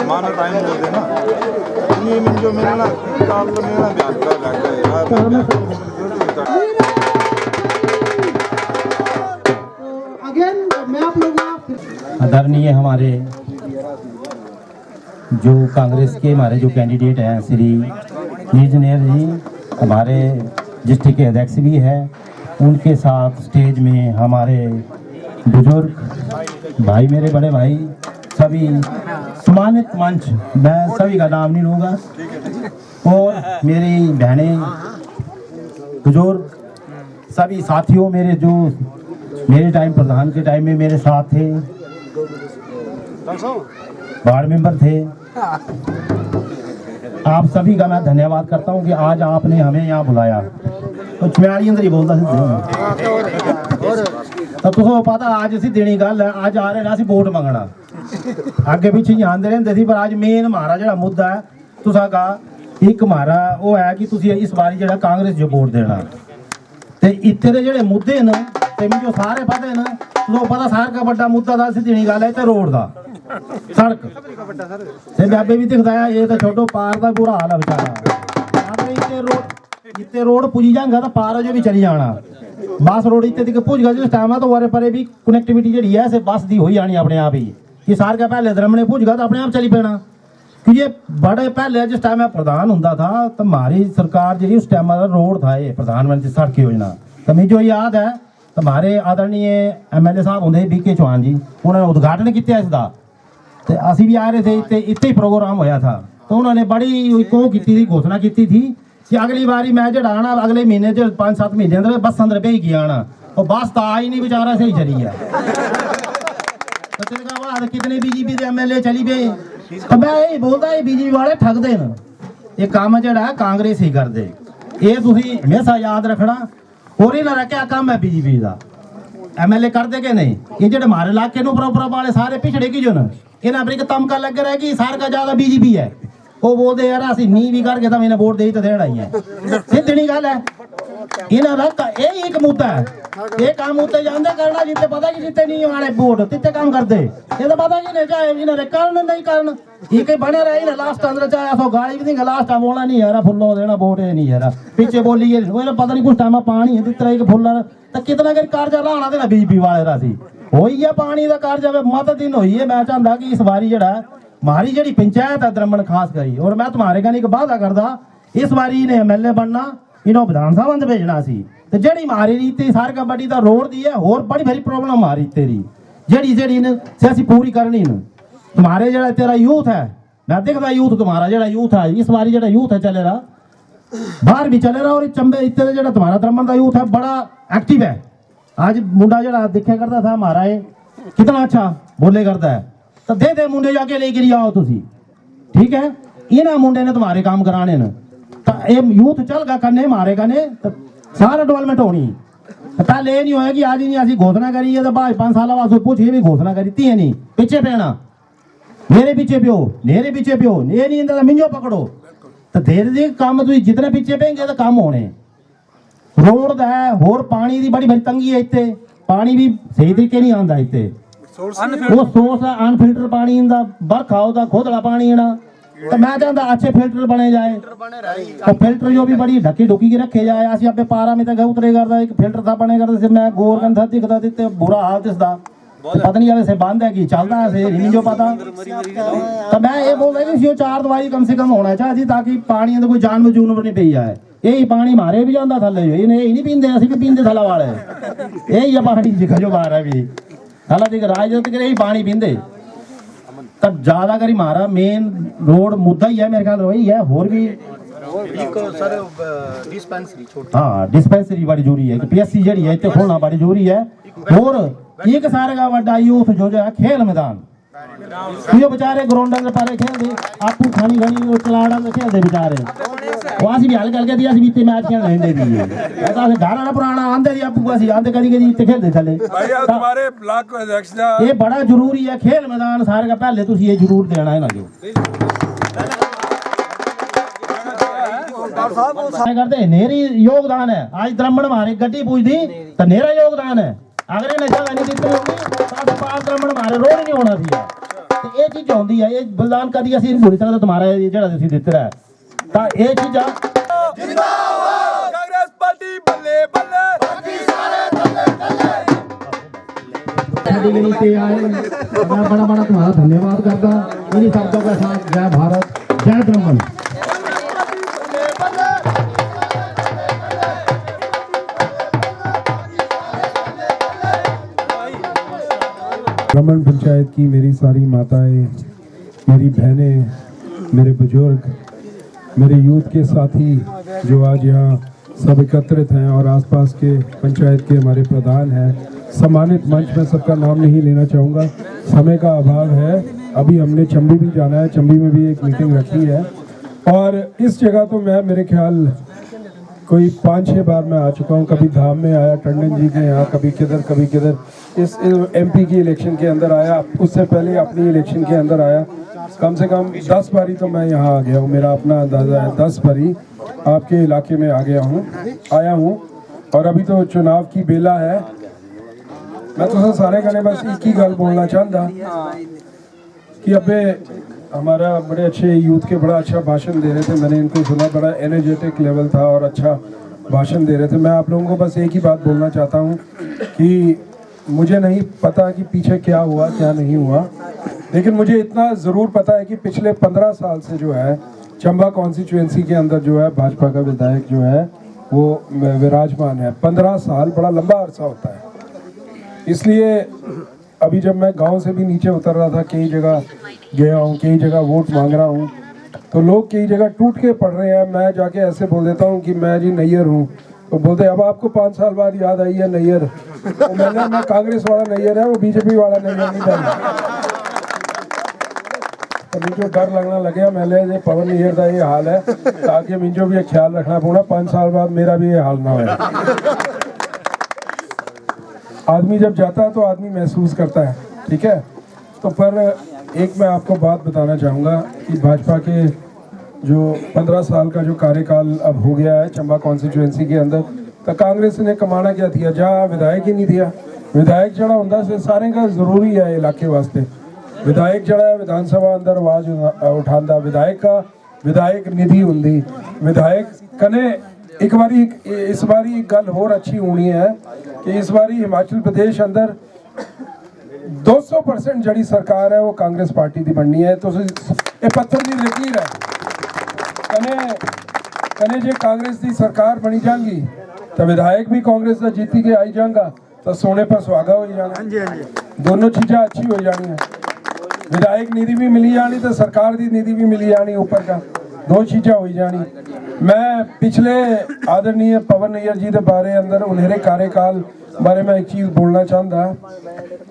मानो टाइम बोल देना ये मिल जो मेरा ना काम तो मेरा ध्यान कर रखा है। अगेन मैं आप लोगों आदरणीय हमारे जो कांग्रेस के हमारे जो कैंडिडेट हैं श्री नीरज नैयर जी, हमारे डिस्ट्रिक्ट के अध्यक्ष भी हैं, उनके साथ स्टेज में हमारे बुजुर्ग भाई, मेरे बड़े भाई, सभी सम्मानित मंच, मैं सभी का नाम नहीं लूँगा, और मेरी बहनें, बुजुर्ग, सभी साथियों मेरे जो मेरे टाइम प्रधान के टाइम में मेरे साथ थे, वार्ड मेंबर थे, आप सभी का मैं धन्यवाद करता हूं कि आज आपने हमें यहाँ बुलाया। तो चुनावी अंदर ही बोलता ਤਾਂ ਤੁਹਾਨੂੰ ਪਤਾ ਅੱਜ ਅਸੀਂ ਦੇਣੀ ਗੱਲ ਹੈ, ਅੱਜ ਆ ਰਹੇ ਨਾ ਅਸੀਂ ਵੋਟ ਮੰਗਣਾ। ਅੱਗੇ ਪਿੱਛੇ ਜਾਂਦੇ ਰਹਿੰਦੇ ਸੀ, ਪਰ ਅੱਜ ਮੇਨ ਹਮਾਰਾ ਜਿਹੜਾ ਮੁੱਦਾ ਹੈ ਤੁਸਾਂ ਦਾ ਇੱਕ ਹਮਾਰਾ ਉਹ ਹੈ ਕਿ ਤੁਸੀਂ ਇਸ ਵਾਰੀ ਜਿਹੜਾ ਕਾਂਗਰਸ ਜੋ ਵੋਟ ਦੇਣਾ। ਤੇ ਇੱਥੇ ਦੇ ਜਿਹੜੇ ਮੁੱਦੇ ਨੇ ਤੇ ਮੈਨੂੰ ਸਾਰੇ ਪਤਾ ਨੇ, ਤੁਹਾਨੂੰ ਪਤਾ ਸਾਰ ਦਾ ਵੱਡਾ ਮੁੱਦਾ ਦਾ ਸਿੱਧੀ ਨਹੀਂ ਗੱਲ ਹੈ ਤੇ ਰੋਡ ਦਾ, ਸੜਕ ਤੇ ਬਾਬੇ ਵੀ ਦਿਖਦਾ ਹੈ। ਇਹ ਤਾਂ ਛੋਟੋ ਪਾਰ ਦਾ ਬੁਰਾ ਹਾਲ ਹੈ ਵਿਚਾਰਾ। ਇੱਥੇ रोड पुजी जाएगा तो पार जो भी चली जाना बस रोड इतने तक पुज गया जिस टाइम है तो वारे परे भी कनेक्टिविटी जी है से बस दी हो जानी अपने आप ही। कि सार का पहले द्रमने पुज गया तो अपने आप चली पैना कि ये बड़े पहले जिस टाइम में प्रधान होता था तो हमारी सरकार जी उस टाइम रोड था ये प्रधानमंत्री सड़क योजना। तो मुझे जो याद है तो हमारे आदरणीय MLA साहब होंगे BK चौहान जी, उन्होंने उद्घाटन किया इसका। तो असी भी आ रहे थे, इतने ही प्रोग्राम होया था। तो उन्होंने बड़ी की घोषणा की थी कि अगली बारी मैं जो आना अगले महीने 5-7 महीने अंदर बस अंदर पे ही आना, और बस तो आ ही नहीं बेचारा सही चली है। तो बाद कितने BJP के MLA चली गए। तो मैं यही बोलता है BJP वाले ठगते हैं, ये काम जड़ा कांग्रेस ही करते, ये तुसी हमेशा याद रखना। और इन्हों का क्या काम है BJP का, MLA करते कि नहीं। ये जो हमारे इलाके बराबर वाले सारे पिछड़े की जो ना इन्हें अपनी तमका लग रहा है कि सार का ज्यादा BJP है। वो बोलते यार असं नी भी करके तो मैंने वोट दे तो देना ही है, सीधी गल है। इन्होंने यही एक मुद्दा है, ये काम उत्ते जाते करना जितने पता कि जितने नहीं आने वोट तितने काम करते, ये तो पता कि नहीं चाहे इन्होंने करन नहीं करन ये बने रहे लास्ट अंदर चाहे सो गाड़ी भी नहीं लास्ट बोलना नहीं यार फुल्लो देना वोट नहीं यार पीछे बोली है पता नहीं कुछ टाइम पानी है तरह एक फुल्ला तो कितना कर कर्जा लाना देना BJP वाले रासी हो ही है पानी का कर्जा मत दिन हुई है। मैं चाहता कि इस बारी जड़ा हमारी जी पंचायत है द्रमण खास करी, और मैं तुम्हारे का एक वादा करदा इस बारी इन्हें MLA बनना इन्होंने विधान सभा में भेजना सी। तो जी हमारी रीति सार का बड़ी तो रोड दी है और बड़ी भारी प्रॉब्लम हमारी तेरी जी असी पूरी करनी न। तुम्हारे जरा तेरा यूथ है मैं देखता यूथ तुम्हारा जरा यूथ है इस बारी जरा यूथ है चले रहा बाहर भी चले रहा, और चंबे इतने जो तुम्हारा द्रमण का यूथ है बड़ा एक्टिव है। आज मुंडा जरा देखा करता था हमारा ये कितना अच्छा बोले करता है, तो दे मुंडे जाके लेकर आओ तुसी, ठीक है। इन्हें मुंडे ने तुम्हारे काम कराने न, तो ये यूथ चल गा करने मारे करने तो सारा डेवलपमेंट होनी। पहले ये नहीं होया कि आज नहीं असी घोषणा करी है तो बाद 5 साल बाद पूछ ये भी घोषणा करी थी नहीं पीछे पैना मेरे पीछे पियो मेरे पीछे पियो ये नहीं इंदा मिंजो पकड़ो। तो धीरे धीरे काम तुम जितने पीछे पेंगे तो काम होने। रोड है और पानी की बड़ी भारी तंगी है, इतने पानी भी सही तरीके नहीं आता इतने वो सोर्स है अनफिल्टर पानी इंदा बरखा होता खोदड़ा पानी है ना। तो मैं चाहता अच्छे फिल्टर बने जाए, तो फिल्टर जो भी बड़ी ढकी ढुकी के रखे जाए। असं अपने पारा में तो उतरे करता एक फिल्टर था बने करते मैं गोरगन था दिखता दिखते बुरा हाल दिसदा पता नहीं अब से बंद है कि चलता है से नहीं जो पता। तो मैं ये बोल रहा कि 4 दवाई कम से कम होना चाहिए ताकि पानी कोई जानवर जूनवर नहीं पी जाए। यही पानी मारे भी जाता थले यही नहीं पीते असं भी पीते थला वाले यही है पानी जिखा जो बाहर है भी थला दिख राजनीति के यही पानी पीते। तब ज्यादा करी मारा मेन रोड मुद्दा ही है मेरे ख्याल वही है। और भी हाँ डिस्पेंसरी बड़ी जरूरी है, PSC जड़ी है इतने खोलना बड़ी जरूरी है। और एक सारे का बड़ा यूथ जो है खेल मैदान जो बेचारे ग्राउंड में पारे खेलते आपू खानी खानी चलाड़ा खेलते बेचारे वासी भी हल्के हल्के दिया बीते मैच खेलने दे दी ऐसा घाना पुराना आंदे आपू वासी आंदे कदी कदी इतने खेलते चले। तुम्हारे ब्लॉक को अध्यक्ष ये बड़ा जरूरी है खेल मैदान सारे का पहले तुम ये जरूर देना है ना जो करते नेरी योगदान है। आज द्रमण हमारे गड्डी पूछती तो नेरा योगदान है। अगर ये नशा नहीं दी होगी तो 5 द्रमण हमारे रोड नहीं होना थी। तो ये चीज होती है ये बलिदान कभी असं नहीं भूल सकते तुम्हारा ये जरा दिता है। तो ये चीजा कांग्रेस पार्टी बल्ले बल्ले मैं बड़ा बड़ा तुम्हारा धन्यवाद करता इन्हीं शब्दों के साथ जय भारत जय द्रमण। द्रमण पंचायत की मेरी सारी माताएं मेरी बहनें मेरे बुजुर्ग मेरे यूथ के साथी जो आज यहाँ सब एकत्रित हैं और आसपास के पंचायत के हमारे प्रधान हैं सम्मानित मंच में सबका नाम नहीं लेना चाहूँगा, समय का अभाव है। अभी हमने चंबी भी जाना है, चंबी में भी एक मीटिंग रखी है और इस जगह तो मैं मेरे ख्याल कोई 5-6 बार मैं आ चुका हूँ। कभी धाम में आया टंडन जी के यहाँ, कभी किधर। इस MP की इलेक्शन के अंदर आया, उससे पहले अपनी इलेक्शन के अंदर आया। कम से कम 10 बारी तो मैं यहाँ आ गया हूँ, मेरा अपना अंदाज़ा है 10 बारी आपके इलाके में आया हूँ। और अभी तो चुनाव की बेला है। मैं तो सारे गने बस एक ही गल बोलना चाहता कि अबे हमारा बड़े अच्छे यूथ के बड़ा अच्छा भाषण दे रहे थे, मैंने इनको सुना, बड़ा एनर्जेटिक लेवल था और अच्छा भाषण दे रहे थे। मैं आप लोगों को बस एक ही बात बोलना चाहता हूँ कि मुझे नहीं पता कि पीछे क्या हुआ क्या नहीं हुआ, लेकिन मुझे इतना ज़रूर पता है कि पिछले 15 साल से जो है चंबा कॉन्स्टिट्यूएंसी के अंदर जो है भाजपा का विधायक जो है वो विराजमान है। 15 साल बड़ा लंबा अरसा होता है। इसलिए अभी जब मैं गांव से भी नीचे उतर रहा था, कई जगह गया हूँ, कई जगह वोट मांग रहा हूँ, तो लोग कई जगह टूट के पड़ रहे हैं। मैं जाके ऐसे बोल देता हूँ कि मैं जी नैयर हूँ, तो बोलते अब आपको 5 साल बाद याद आई है नैयर। तो मैं कांग्रेस वाला नैयर है, वो BJP वाला नैयर नहीं था। तो मुझे डर लगना लगे मैंने पवन नैयर का ये हाल है, ताकि मुझे भी ख्याल रखना पड़ा 5 साल बाद मेरा भी ये हाल ना हो। आदमी जब जाता है तो आदमी महसूस करता है, ठीक है। तो पर एक मैं आपको बात बताना चाहूँगा कि भाजपा के जो 15 साल का जो कार्यकाल अब हो गया है चंबा कॉन्स्टिट्यूएंसी के अंदर, तो कांग्रेस ने कमाना क्या दिया, जहाँ विधायक ही नहीं दिया। विधायक जड़ा होंदा से सारे का जरूरी है इलाके वास्ते। विधायक जड़ा है विधानसभा अंदर आवाज उठांदा, विधायक का विधायक निधि होंदी, विधायक कने एक बारी इस बारी एक गल होर अच्छी होनी है कि इस बारी हिमाचल प्रदेश अंदर 200% जड़ी सरकार है वो कांग्रेस पार्टी की बननी है। तो ये पत्थर की लकीर है, कने जे कांग्रेस की सरकार बनी जाएगी तो विधायक भी कांग्रेस का जीती के आई जाएगा, तो सोने पर सुहागा हो जाना। दोनों चीज़ें अच्छी हो जानी है, विधायक निधि भी मिली जानी तो सरकार की निधि भी मिली जानी, ऊपर का 2 चीज़ें हो जानी। मैं पिछले आदरणीय पवन नैयर जी के बारे अंदर उन्हेरे कार्यकाल बारे में एक चीज़ बोलना चाहता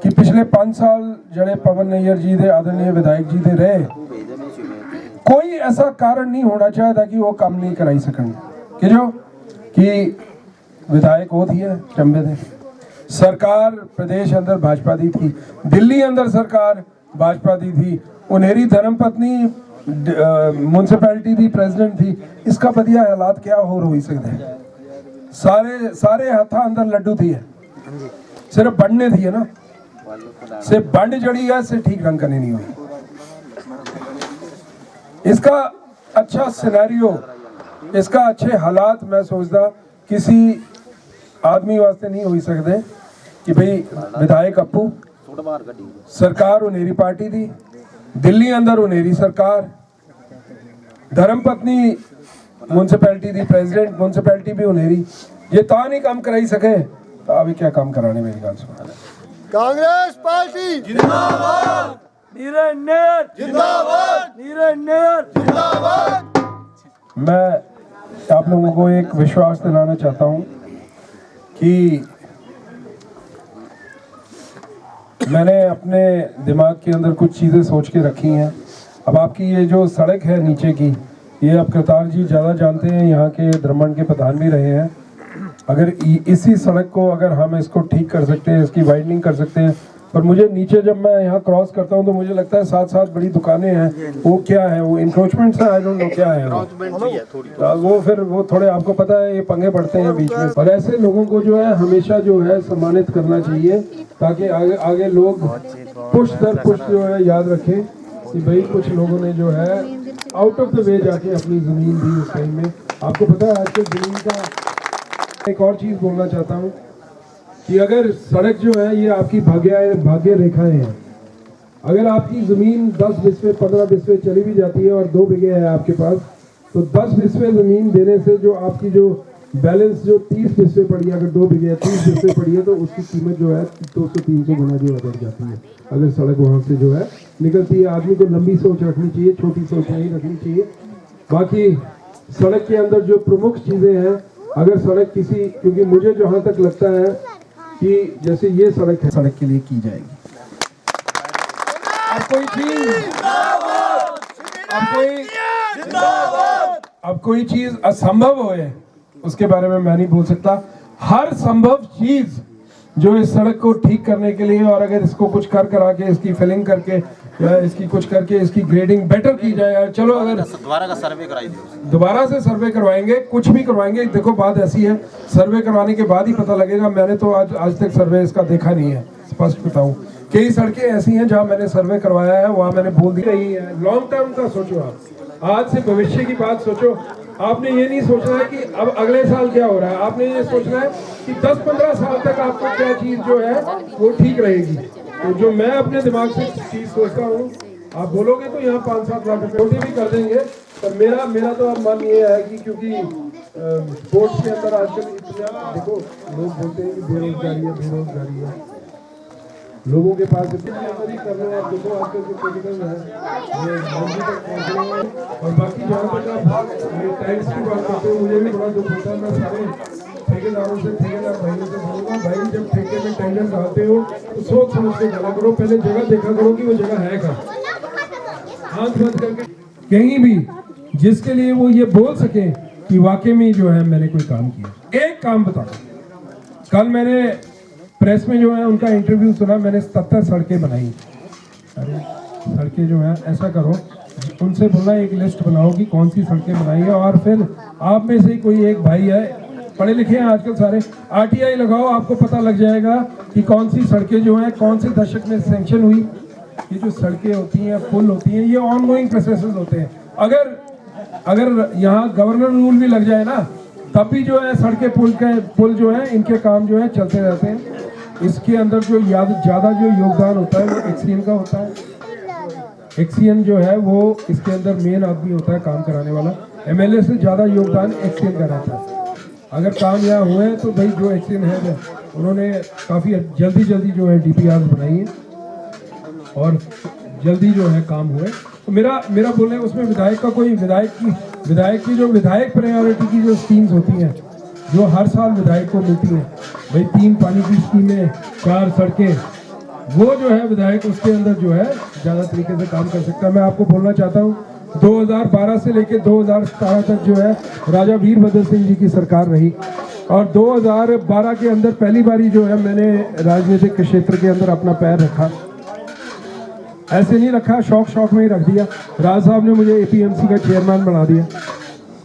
कि पिछले 5 साल जड़े पवन नैयर जी के आदरणीय विधायक जी के रहे, कोई ऐसा कारण नहीं होना चाहिए कि वो काम नहीं कराई सकन कि जो कि विधायक वो थी है चंबे थे, सरकार प्रदेश अंदर भाजपा दी थी, दिल्ली अंदर सरकार भाजपा दी थी, उन्हेरी धर्मपत्नी म्यूनसिपैलिटी दी प्रेसिडेंट थी। इसका बढ़िया हालात क्या हो सकते हैं। सारे हाथा अंदर लड्डू थी है, सिर्फ बढ़ने थी है ना, सिर्फ बंड जड़ी है, सिर्फ ठीक ढंग करनी नहीं हुई। इसका अच्छा सिनेरियो, इसका अच्छे हालात मैं सोचता किसी आदमी वास्ते नहीं हो सकते कि भाई विधायक अपू, सरकार उन्हेरी पार्टी दी, दिल्ली अंदर उन्हेरी सरकार, धर्मपत्नी म्यूनसिपैलिटी दी प्रेसिडेंट, म्यूनसिपैलिटी भी उन्हेरी, ये ता नहीं काम कराई सके तो अभी क्या काम कराने। मेरी गल सुना, कांग्रेस पार्टी जिंदाबाद, नीरज नैयर जिंदाबाद, नीरज नैयर जिंदाबाद। मैं आप लोगों को एक विश्वास दिलाना चाहता हूँ कि मैंने अपने दिमाग के अंदर कुछ चीज़ें सोच के रखी हैं। अब आपकी ये जो सड़क है नीचे की, ये अब करतार जी ज़्यादा जानते हैं, यहाँ के द्रमण के प्रधान भी रहे हैं। अगर इसी सड़क को अगर हम इसको ठीक कर सकते हैं, इसकी वाइडनिंग कर सकते हैं, पर मुझे नीचे जब मैं यहाँ क्रॉस करता हूँ तो मुझे लगता है 7 बड़ी दुकानें हैं, वो क्या है, वो इंक्रोचमेंट है, आई डोंट नो क्या है वो फिर वो थोड़े आपको पता है ये पंगे पड़ते हैं बीच में। और ऐसे लोगों को जो है हमेशा जो है सम्मानित करना चाहिए, ताकि आगे लोग पुश दर पुश जो है याद रखें कि भाई कुछ लोगों ने जो है आउट ऑफ द वे जाके अपनी ज़मीन दी उस टाइम में। आपको पता है आजकल ज़मीन का एक और चीज़ बोलना चाहता हूँ कि अगर सड़क जो है ये आपकी भाग्य रेखाएं हैं, अगर आपकी ज़मीन 10 बिस्वे 15 बिस्वे चली भी जाती है और 2 बीघे है आपके पास, तो 10 बिस्वे ज़मीन देने से जो आपकी जो बैलेंस जो 30 बिस्वे पड़ी है, अगर 2 बीघे 30 बिस्वे पड़ी है, तो उसकी कीमत जो है 200-300 गुना जो बढ़ जाती है अगर सड़क वहाँ से जो है निकलती है। आदमी को लंबी सोच रखनी चाहिए, छोटी सोच नहीं रखनी चाहिए। बाकी सड़क के अंदर जो प्रमुख चीज़ें हैं, अगर सड़क किसी, क्योंकि मुझे जहाँ तक लगता है कि जैसे ये सड़क है, सड़क के लिए की जाएगी। अब कोई चीज असंभव होए उसके बारे में मैं नहीं बोल सकता। हर संभव चीज जो इस सड़क को ठीक करने के लिए, और अगर इसको कुछ कर करा के इसकी फिलिंग करके या इसकी कुछ करके इसकी ग्रेडिंग बेटर की जाए, यार चलो अगर दोबारा का सर्वे कराई दो, दोबारा से सर्वे करवाएंगे, कुछ भी करवाएंगे। देखो बात ऐसी है, सर्वे करवाने के बाद ही पता लगेगा। मैंने तो आज तक सर्वे इसका देखा नहीं है, स्पष्ट बताऊं। कई सड़कें ऐसी हैं जहां मैंने सर्वे करवाया है, वहां मैंने बोल दी रही है। लॉन्ग टर्म का सोचो, आप आज से भविष्य की बात सोचो। आपने ये नहीं सोचना है कि अब अगले साल क्या हो रहा है, आपने ये सोचना है कि 10-15 साल तक आपको क्या चीज जो है वो ठीक रहेगी। तो जो मैं अपने दिमाग से चीज सोचता हूँ, आप बोलोगे तो यहाँ 5-7 लाख रुपये भी कर देंगे। तो मेरा तो अब मन ये है कि क्योंकि स्पोर्ट्स के अंदर आजकल इतना, देखो लोग बोलते हैं कि बेरोजगारी है, लोगों के पास कर लो आप। देखो आजकल जो पोलिटिकल है और बाकी जहाँ तक आप टैक्स की बात करते हो, मुझे भी बड़ा दुख होता है। मैं सारे ठेकेदारों से, ठेकेदार भाइयों से बोलूँगा, भाई जब ठेके में टेंडर डालते हो तो सोच समझ के डाला करो। पहले जगह देखा करो कि वो जगह है कहाँ। हाथ बंद करके कहीं भी जिसके लिए वो ये बोल सके कि वाकई में जो है मैंने कोई काम किया। एक काम बताओ, कल मैंने प्रेस में जो है उनका इंटरव्यू सुना, मैंने 77 सड़कें बनाई। अरे सड़कें जो है ऐसा करो, उनसे बोलना एक लिस्ट बनाओ कि कौन सी सड़कें बनाई है, और फिर आप में से कोई एक भाई है, पढ़े लिखे हैं आजकल सारे, RTI लगाओ, आपको पता लग जाएगा कि कौन सी सड़कें जो हैं कौन से दशक में सैंक्शन हुई। ये जो सड़कें होती हैं, पुल होती हैं, ये ऑनगोइंग प्रोसेसेस होते हैं। अगर यहाँ गवर्नर रूल भी लग जाए ना, तब भी जो है सड़कें पुल जो है इनके काम जो है चलते रहते हैं। इसके अंदर जो ज़्यादा जो योगदान होता है वो एक्सीएन का होता है। एक्सीएन जो है वो इसके अंदर मेन आदमी होता है काम कराने वाला। MLA से ज़्यादा योगदान एक्सीएन का रहता है। अगर काम यहाँ हुए तो भाई जो एक्सीएन है उन्होंने काफ़ी जल्दी जो है DPR बनाई है और जल्दी जो है काम हुए। तो मेरा बोलने उसमें विधायक का कोई विधायक की जो विधायक प्रायोरिटी की जो स्कीम्स होती हैं जो हर साल विधायक को मिलती हैं, भाई 3 पानी की स्कीमें, 4 सड़कें, वो जो है विधायक उसके अंदर जो है ज़्यादा तरीके से काम कर सकता है। मैं आपको बोलना चाहता हूँ 2012 से लेकर 2017 तक जो है राजा वीरभद्र सिंह जी की सरकार रही, और 2012 के अंदर पहली बारी जो है मैंने राजनीतिक क्षेत्र के अंदर अपना पैर रखा। ऐसे नहीं रखा, शौक में ही रख दिया। राज साहब ने मुझे APMC का चेयरमैन बना दिया,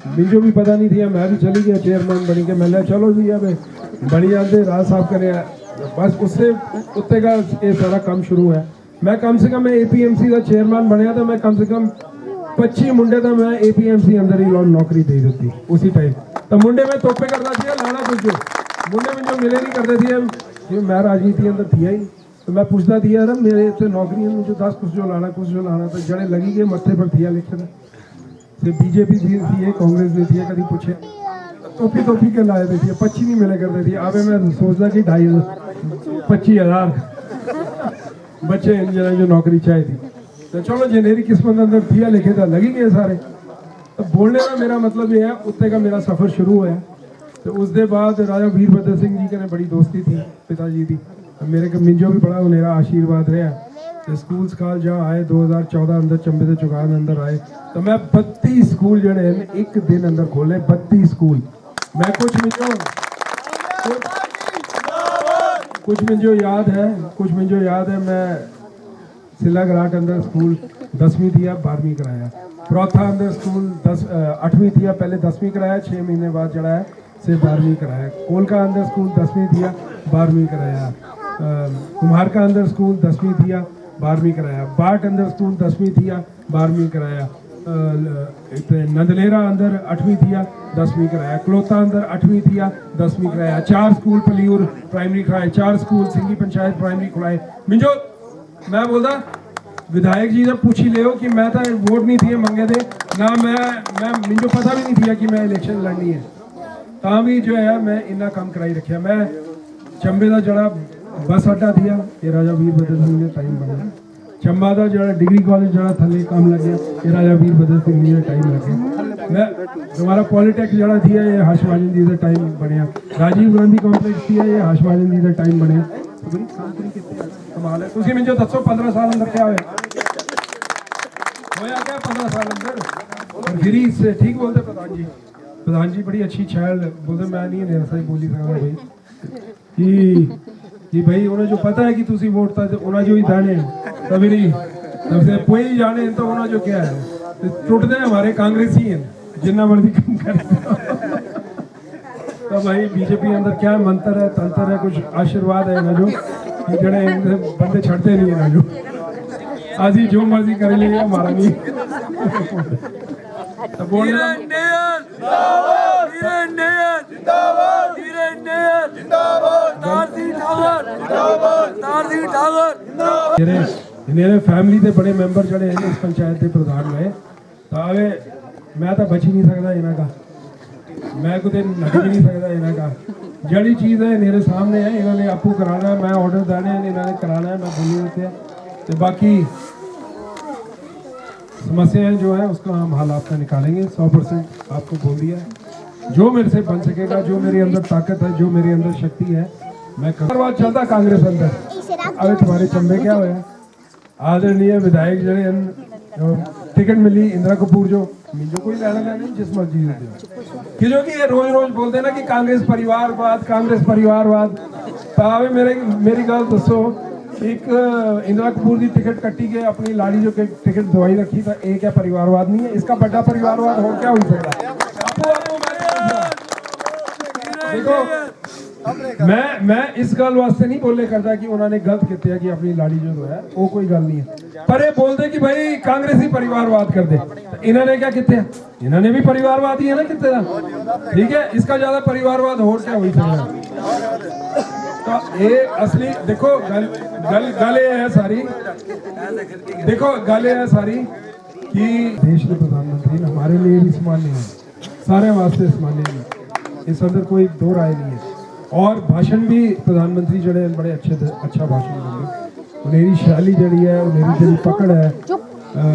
मुझे भी पता नहीं था, मैं भी चली गया चेयरमैन बन के। मैं चलो जी अब बड़ी जाते राज साहब करे, बस उससे उत्ते का ये सारा काम शुरू है। मैं कम से कम APMC का चेयरमैन बनया तो मैं कम से कम 25 मुंडे तो मैं APMC अंदर ही नौकरी दे देती उसी टाइम। तो मुंडे में तोपे करता थी लाना कुछ जो मुंडे में जो मिले नहीं करते थे, मैं राजनीति अंदर थिया ही, तो मैं पूछता थी यार मेरे से नौकरी है, मुझे 10 कुछ जो लाना, तो जड़े लगी गए मत्थे पर थिया लिखे से BJP थी, कांग्रेस भी थी, कभी पूछे टोपी के लाए थे 25 नहीं मिले करते थे। अब मैं सोचता कि 25,000 बच्चे जो नौकरी चाहिए थी। तो चलो जेनेरी किस्मत अंदर थिया लिखे था, लगी गए सारे। तो बोलने का मेरा मतलब ये है, उत्ते का मेरा सफ़र शुरू हुआ। तो उसके बाद राजा वीरभद्र सिंह जी के बड़ी दोस्ती थी पिताजी की, मेरे को मिंजो भी बड़ा मेरा आशीर्वाद रहा। तो स्कूल सकाल जहाँ आए 2014 अंदर चंबे के चौगान अंदर आए, तो मैं 32 स्कूल जड़े हैं एक दिन अंदर खोले, 32 स्कूल। मैं कुछ मुझे याद है, मैं सिला घराट अंदर स्कूल 10वीं थी, 12वीं कराया। प्रौथा अंदर स्कूल 8वीं थी, पहले 10वीं कराया, 6 महीने बाद जड़ा है से 12वीं कराया। कोलका अंदर स्कूल 10वीं थी, 12वीं कराया। कुम्हार का अंदर स्कूल 10वीं थी, 12वीं कराया। बाट अंदर स्कूल 10वीं थी, 12वीं कराया। नंदलेरा अंदर 8वीं थी, 10वीं कराया। क्लोता अंदर 8वीं थी, 10वीं कराया। 4 स्कूल पलियूर प्राइमरी कराए, 4 स्कूल सिंगी पंचायत प्राइमरी खुलाए। मिंजो मैं बोलता विधायक जी ने पूछी ले कि मैं तो वोट नहीं थी मंगे थे ना, मैं मिंजो पता भी नहीं थी कि मैं इलेक्शन लड़नी है, ता भी जो है मैं इन्ना काम कराई रखा। मैं चंबे का जड़ा बस अड्डा दिया, ये राजा वीरभद्र सिंह ने टाइम बनाया। चंबा का जड़ा डिग्री कॉलेज जड़ा थले काम लग गया, ये राजा वीरभद्र सिंह ने टाइम लगे। मैं हमारा पॉलिटेक्स जड़ा थी, ये हाशमाजन जी का टाइम बनया। राजीव गांधी कॉम्प्लेक्स थी, ये हाशमाजन जी का टाइम बने। कमाल है। तुसी मुझे दसो 15 साल अंदर क्या होया क्या 15 साल अंदर, और फिर इससे ठीक बोलते प्रधान जी। प्रधान जी बड़ी अच्छी छैल बोलते मैं नहीं नेरा साहब बोली सकता भाई कि भाई उन्हें जो पता है कि तुसी वोट था उन्हें जो ही दाने तभी तब से कोई जाने तो उन्हें जो क्या है टूटते हैं हमारे कांग्रेसी हैं जिन्ना मर्जी कम कर तो भाई बीजेपी अंदर क्या मंत्र है तंत्र है कुछ आशीर्वाद है ना जो जड़े बंदे छड़ते नहीं है ना जो आजी जो मर्जी कर लिए हमारा नहीं तो बोलना मेरे फैमिली के बड़े मेंबर जड़े हैं इस पंचायत के प्रधान में तावे मैं तो बच ही नहीं सकता इन्हों का मैं कुछ नट भी नहीं सकता इन्हों का जड़ी चीज़ है मेरे सामने है इन्होंने आपको कराना है मैं ऑर्डर देने हैं इन्होंने कराना है मैं बोली देते हैं तो बाकी समस्याएं जो है उसका हम हल आपका निकालेंगे 100% आपको बोल दिया जो मेरे से बन सकेगा जो मेरे अंदर ताकत है जो मेरे अंदर शक्ति है मैं करवा चलता कांग्रेस अंदर अरे तुम्हारे चंबे क्या हुआ आदरणीय विधायक जड़े टिकट मिली इंदिरा कपूर जो मुझे कोई लेना देना नहीं जिस मर्जी हो कि जो कि ये रोज रोज बोलते ना कि कांग्रेस परिवारवाद तावे मेरी गल दसो एक इंदिरा कपूर की टिकट कट्टी के अपनी लाड़ी जो टिकट दवाई रखी था एक क्या परिवारवाद नहीं है इसका बड़ा परिवारवाद हो क्या हो सकता देखो मैं इस गल वास्ते नहीं बोले करता कि उन्होंने गलत किया कि अपनी लाड़ी जो है वो कोई गल नहीं है पर ये बोलते कि भाई कांग्रेस ही परिवारवाद कर दे इन्होंने क्या किया इन्होंने भी परिवारवाद ही है ना कितना ठीक है इसका ज्यादा परिवारवाद हो क्या हुई सकता तो ये असली देखो गल ये है सारी देखो गल ये है सारी कि देश के प्रधानमंत्री हमारे लिए भी सामान्य है सारे वास्ते सामान्य है इस अंदर कोई दो राय नहीं है और भाषण भी प्रधानमंत्री जड़े बड़े अच्छा भाषण देंगे उन्हेरी शैली जड़ी है उन्हेरी जड़ी पकड़ है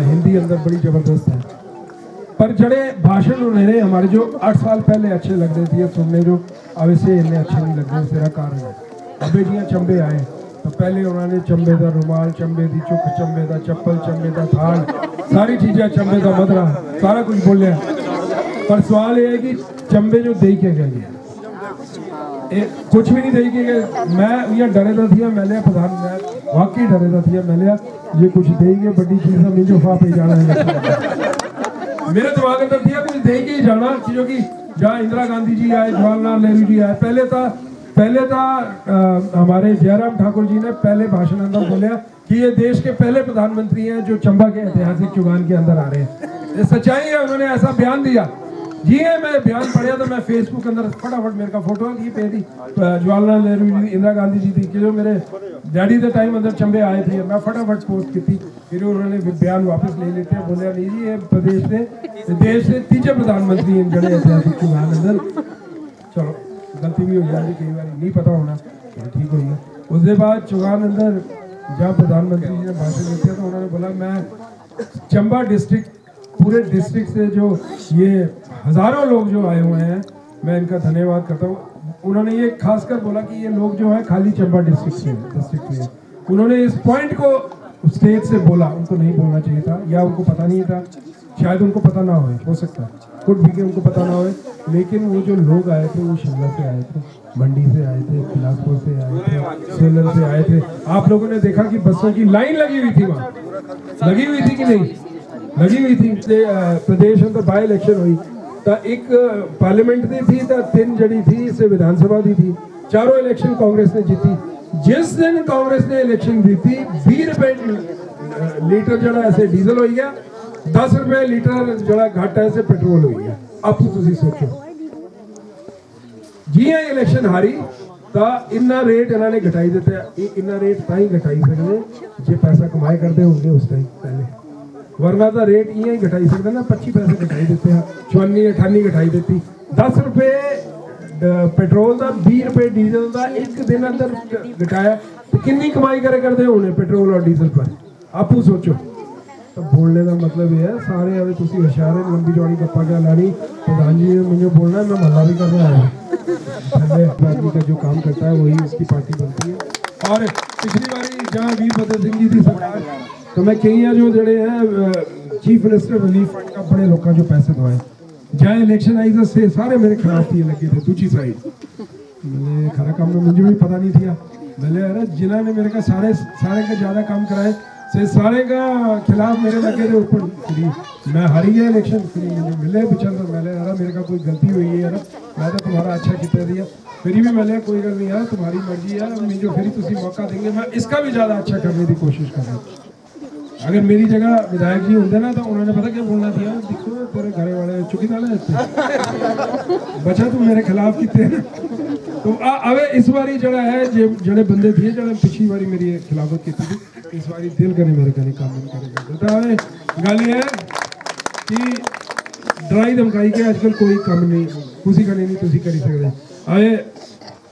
हिंदी अंदर बड़ी जबरदस्त है पर जड़े भाषण उन्हें हमारे जो 8 साल पहले अच्छे लग रहे थे सुनने जो अब से इन्हें अच्छे नहीं लग रहे तेरा कारण है अबे जी चंबे आए तो पहले उन्होंने चंबे का रुमाल चंबे की चुक चंबे का चप्पल चंबे का थाल सारी चीज़ें चंबे का मदरा सारा कुछ बोलिया पर सवाल ये है कि चंबे जो दे के गए कुछ भी नहीं दे के गए मैं ये डरे था थी मैं लिया प्रधान मैं वाकई डरे था थी मैं लिया ये कुछ देंगे बड़ी चीज़ मुझे वहाँ पे जाना है मेरे दिमाग अंदर थी कुछ दे के ही जाना जो कि जहाँ इंदिरा गांधी जी आए जवाहरलाल नेहरू जी आए पहले था हमारे जयराम ठाकुर जी ने पहले भाषण अंदर बोलिया कि ये देश के पहले प्रधानमंत्री हैं जो चंबा के ऐतिहासिक चुगान के अंदर आ रहे हैं ये सच्चाई है उन्होंने ऐसा बयान दिया जी है मैं बयान पढ़ा तो मैं फेसबुक अंदर फटाफट मेरे का फोटो है पे थी जवाहरलाल नेहरू जी इंदिरा गांधी जी थी कि जो मेरे डैडी के टाइम अंदर चंबे आए थे मैं फटाफट पोस्ट की थी फिर उन्होंने बयान वापस ले लेते हैं बोलिया नहीं जी ये प्रदेश से देश से तीजे प्रधानमंत्री हैं जड़े ऐतिहासिक चुगान अंदर चलो गलती भी हो जाती कई बार नहीं पता होना ठीक हो गया उसके बाद चुगान अंदर जहाँ प्रधानमंत्री जी ने भाषण दिया तो उन्होंने बोला मैं चंबा डिस्ट्रिक्ट पूरे डिस्ट्रिक्ट से जो ये हजारों लोग जो आए हुए हैं मैं इनका धन्यवाद करता हूँ उन्होंने ये खासकर बोला कि ये लोग जो है खाली चंबा डिस्ट्रिक्ट से उन्होंने इस पॉइंट को स्टेज से बोला उनको नहीं बोलना चाहिए था या उनको पता नहीं था शायद उनको पता ना हो सकता है कुछ भी उनको पता ना हो लेकिन वो जो लोग आए थे वो शिमला से आए थे मंडी से आए थे बिलासपुर से आए थे सोलन से आए थे आप लोगों ने देखा कि बसों की लाइन लगी हुई थी वहाँ लगी हुई थी कि नहीं लगी हुई थी प्रदेश अंदर बाई इलेक्शन हुई तो एक पार्लियामेंट दी थी तो 3 जड़ी थी से विधानसभा दी थी चारों इलेक्शन कांग्रेस ने जीती जिस दिन कांग्रेस ने इलेक्शन जीती 20 रुपए लीटर जड़ा ऐसे डीजल हो गया 10 रुपए लीटर जड़ा घट ऐसे पेट्रोल हो गया आप तुसी सोचो जी है इलेक्शन हारी तो इन्ना रेट इन्होंने घटाई देते इन्ना रेट ताई घटाई सकते जो पैसा कमाए करते होंगे उस टाइम पहले वरना तो रेट ये घटाई सकते ना 25 पैसे घटाई देते हैं 54-58 घटाई देती 10 रुपए पेट्रोल का 20 रुपए डीजल का एक दिन अंदर घटाया तो कितनी कमाई करे करते होने पेट्रोल और डीजल पर आप सोचो तो बोलने का मतलब ये है सारे अभी तुम होशियार है लंबी चौड़ी गप्पा क्या लानी प्रधान जी ने मुझे बोलना है मैं महला भी कर रहा हूँ आदमी का जो काम करता है वही उसकी पार्टी बनती है और पिछली बारी जहाँ वीर फतेह सिंह जी थी सरकार तो मैं कई जो जड़े हैं चीफ मिनिस्टर रिलीफ फंड का बड़े लोगों जो पैसे दवाए जहाँ इलेक्शन आई तो से सारे मेरे खिलाफ ही लगे थे दूसरी साइड। मैंने खरा काम में मुझे भी पता नहीं था। मैंने अरे जिन्होंने मेरे का सारे का ज़्यादा काम कराए से सारे का खिलाफ मेरे लगे थे ऊपर। फिर मैं हारी गया इलेक्शन, फिर मुझे मिले पिछड़ तो मैंने अरे मेरे का कोई गलती हुई है यार, मैं तो तुम्हारा अच्छा कितना दिया। फिर भी मैंने कोई गल नहीं यार, तुम्हारी मर्जी है, मैं जो फिर तुम मौका देंगे मैं इसका भी ज़्यादा अच्छा करने की कोशिश कर रहा हूँ। अगर मेरी जगह विधायक जी होंगे ना तो उन्होंने पता क्या बोलना दिया, देखो तेरे घर वाले चुकी डाले बचा तू मेरे खिलाफ कितने तो अब इस बारी जड़ा है जड़े बंदे थे जड़े पिछली बारी मेरी खिलाफत की थी, इस बारी दिल करने मेरे कने काम नहीं करेगा। तो गल ये है कि डराई धमकाई के आजकल कोई काम नहीं, कुछ करने नहीं तुम करी सकते। आए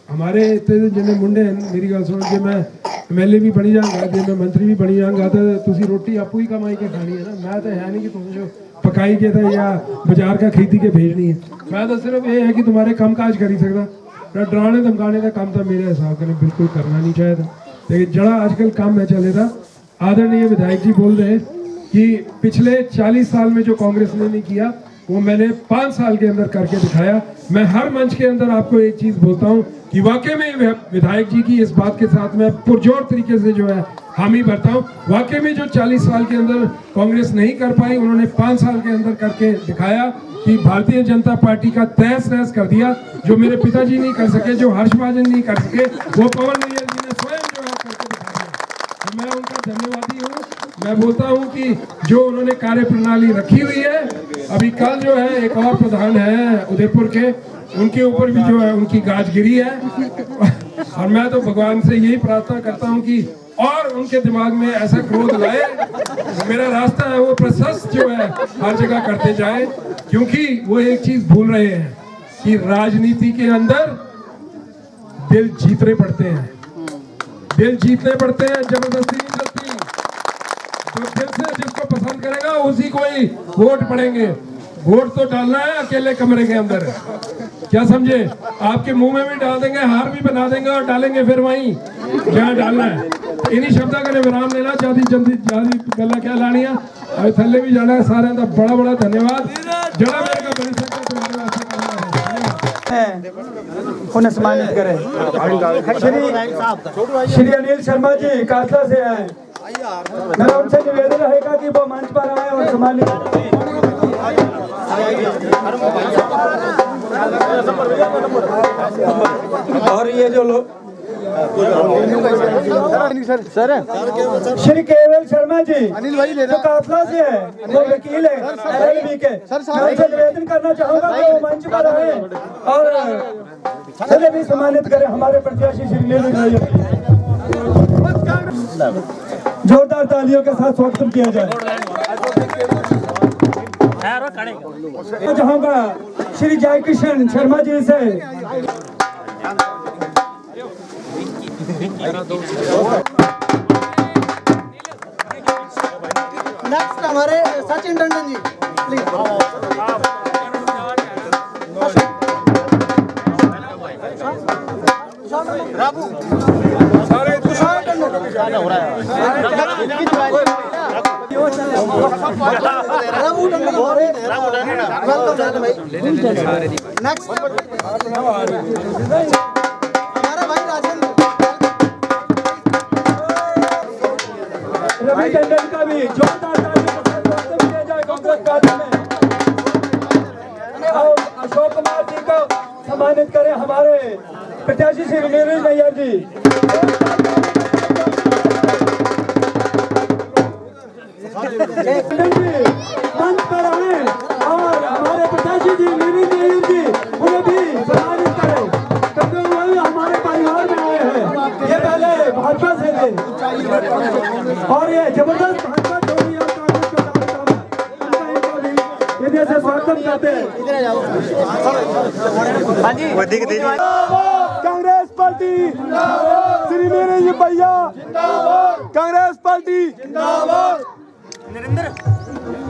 हमारे इतने जिन्हें मुंडे हैं मेरी गल सुन के मैं MLA भी बनी जाऊंगा, जो मैं मंत्री भी बनी जाऊंगा तो तुसी रोटी आपू ही कमाई के खानी है ना। मैं तो है नहीं कि तुम जो पकाई के था या बाजार का खरीदी के भेजनी है। मैं तो सिर्फ ये है कि तुम्हारे काम काज करी सकता, डराने धमकाने का काम तो मेरे हिसाब से बिल्कुल करना नहीं चाहिए था। लेकिन जड़ा आजकल काम में चले था, आदरणीय विधायक जी बोल रहे कि पिछले 40 साल में जो कांग्रेस ने नहीं किया वो मैंने 5 साल के अंदर करके दिखाया। मैं हर मंच के अंदर आपको एक चीज बोलता हूँ कि वाकई में विधायक जी की इस बात के साथ मैं पुरजोर तरीके से जो है हामी भरता हूँ। वाकई में जो 40 साल के अंदर कांग्रेस नहीं कर पाई उन्होंने 5 साल के अंदर करके दिखाया कि भारतीय जनता पार्टी का तहस नहस कर दिया। जो मेरे पिताजी नहीं कर सके, जो हर्ष महाजन नहीं कर सके, वो पवन नैयर जी ने स्वयं जो है करके दिखा दिया। तो मैं उनका धन्यवादी हूँ। मैं बोलता हूँ कि जो उन्होंने कार्य प्रणाली रखी हुई है, अभी कल जो है एक और प्रधान है उदयपुर के, उनके ऊपर भी जो है उनकी गाज गिरी है और मैं तो भगवान से यही प्रार्थना करता हूँ कि और उनके दिमाग में ऐसा क्रोध लाए, मेरा रास्ता है वो प्रशस्त जो है हर जगह करते जाए। क्योंकि वो एक चीज भूल रहे हैं कि राजनीति के अंदर दिल जीतने पड़ते हैं, दिल जीतने पड़ते हैं, जबरदस्ती नहीं चलती। जो दिल से जिसको पसंद करेगा उसी को ही वोट पड़ेंगे। वोट तो डालना है अकेले कमरे के अंदर, क्या समझे? आपके मुंह में भी डाल देंगे, हार भी बना देंगे और डालेंगे फिर वहीं जहाँ डालना है। इन्हीं शब्दों का विराम लेना चाहती जल्दी जल्दी गला क्या लानी है और थल्ले भी जाना है। सारे का बड़ा बड़ा धन्यवाद। जड़ा मेरे का बन सकता तुम्हारे उन्हें सम्मानित करें। श्री अनिल शर्मा जी कासला से आए, मेरा उनसे निवेदन रहेगा कि वो मंच पर आए और सम्मानित और ये जो लोग सर श्री केवल शर्मा जी अनिल भाई जो काफला से है, वो वकील है LLB के, मैं उनसे निवेदन करना चाहूंगा कि वो मंच पर आए और चले भी सम्मानित करें हमारे प्रत्याशी श्री नीरज नैयर। जोरदार तालियों के साथ स्वागत किया जाए। चाहूंगा श्री जयकिशन शर्मा जी से नेक्स्ट हमारे सचिन टंडन जी प्लीज। सारे हो रहा है नेक्स्ट हमारा भाई राजेंद्र रवि टंडन का भी जोरदार तालियों किया जाए कांग्रेस पार्टी में। अशोक कुमार जी को सम्मानित करें हमारे प्रत्याशी श्री नीरज नैयर जी। मंच पर आए और हमारे प्रत्याशी जी नीरज नैयर जी उन्हें भी सम्मानित करें क्योंकि वो हमारे परिवार में आए हैं। ये पहले भाजपा से थे और ये जबरदस्त भाजपा छोड़ी और कांग्रेस को इधर से स्वागत करते हैं। कांग्रेस पार्टी श्री नीरज भैया, कांग्रेस पार्टी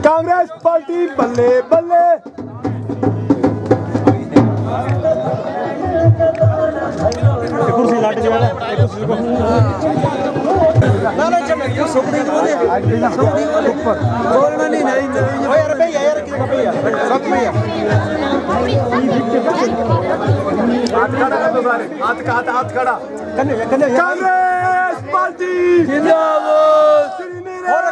कांग्रेस पार्टी बल्ले बल्ले। बोलना नहीं हाथ खड़ा कांग्रेस पार्टी जिंदाबाद। श्री नीरज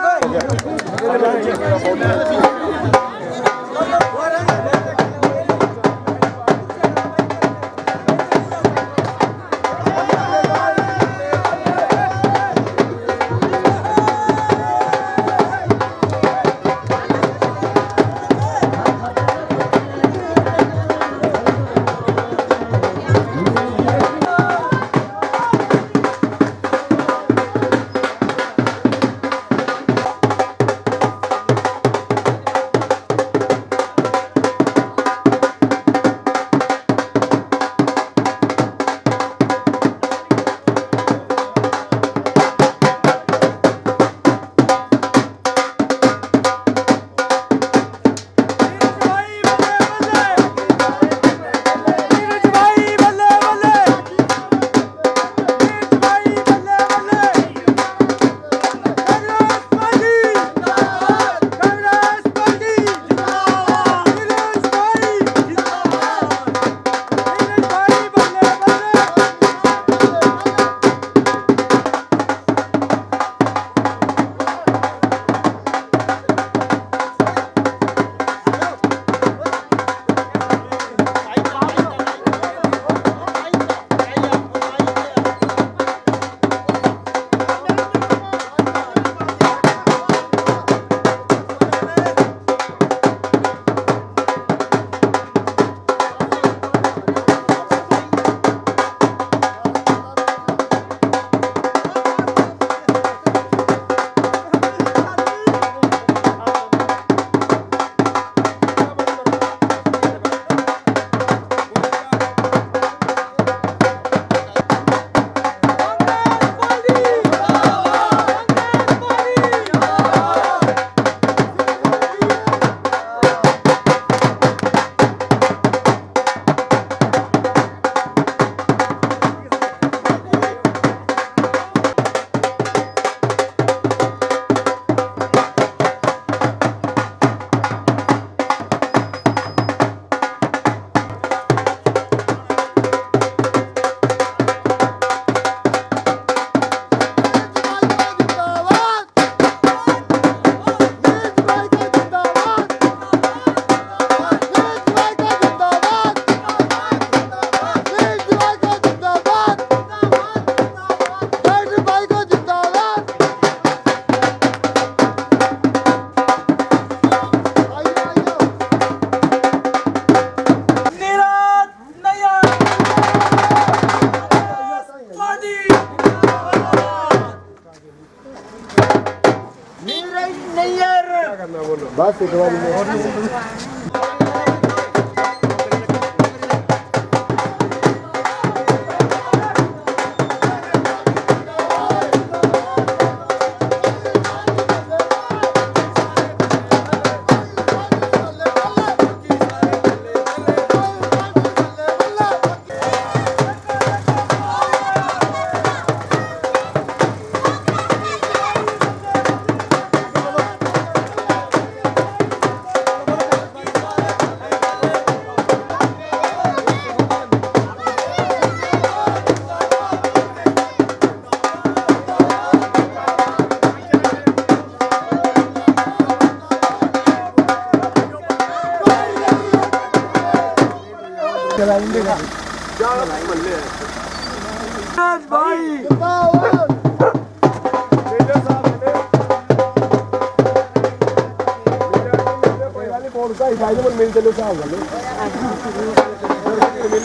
बस एक बार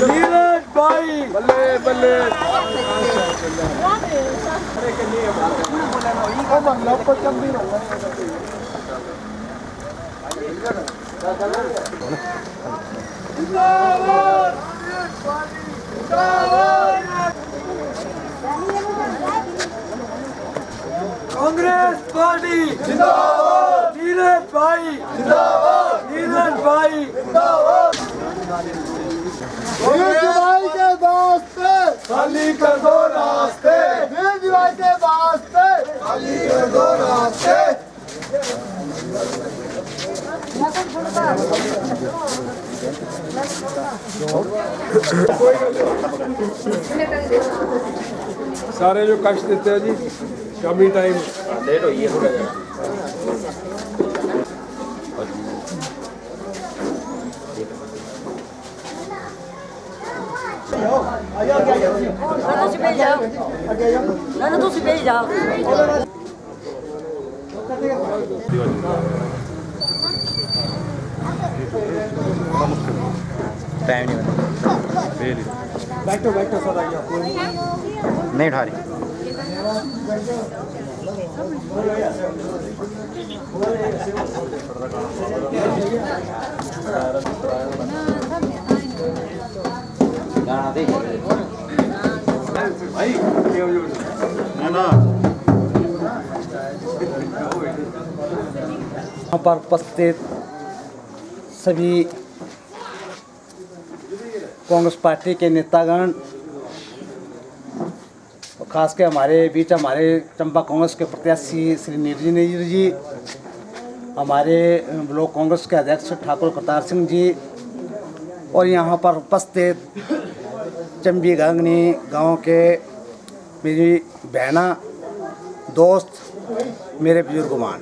नीरज भाई बल्ले बल्ले कांग्रेस पार्टी जिंदाबाद। नीरज भाई जिंदाबाद। नीरज भाई जिंदाबाद। नीरज भाई के वास्ते खाली कर दो रास्ते। नीरज भाई के वास्ते खाली कर दो रास्ते। सारे जो कष्ट देते हैं जी, शामी टाइम लेट हुई है थोड़ा टाइम नहीं बैठो बैठो सर आइए नहीं उठा रही। यहाँ पर उपस्थित सभी कांग्रेस पार्टी के नेतागण और खासकर हमारे बीच हमारे चंबा कांग्रेस के प्रत्याशी श्री नीरज नैयर जी, हमारे ब्लॉक कांग्रेस के अध्यक्ष ठाकुर करतार सिंह जी और यहाँ पर उपस्थित चंबी गांगनी गांव के मेरी बहना दोस्त मेरे बुजुर्गमान।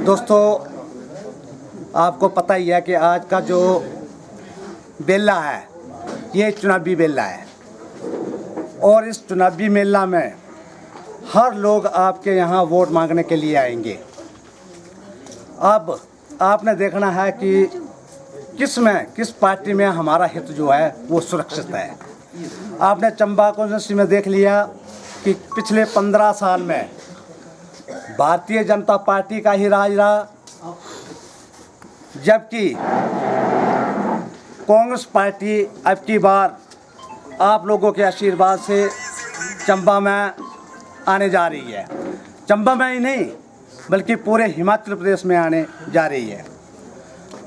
दोस्तों, आपको पता ही है कि आज का जो बेला है ये चुनावी बेला है और इस चुनावी मेला में हर लोग आपके यहाँ वोट मांगने के लिए आएंगे। अब आपने देखना है कि किस पार्टी में हमारा हित जो है वो सुरक्षित है। आपने चंबा कॉन्स्टिट्यूंसी में देख लिया कि पिछले 15 साल में भारतीय जनता पार्टी का ही राज रहा, जबकि कांग्रेस पार्टी अब की बार आप लोगों के आशीर्वाद से चंबा में आने जा रही है। चंबा में ही नहीं बल्कि पूरे हिमाचल प्रदेश में आने जा रही है।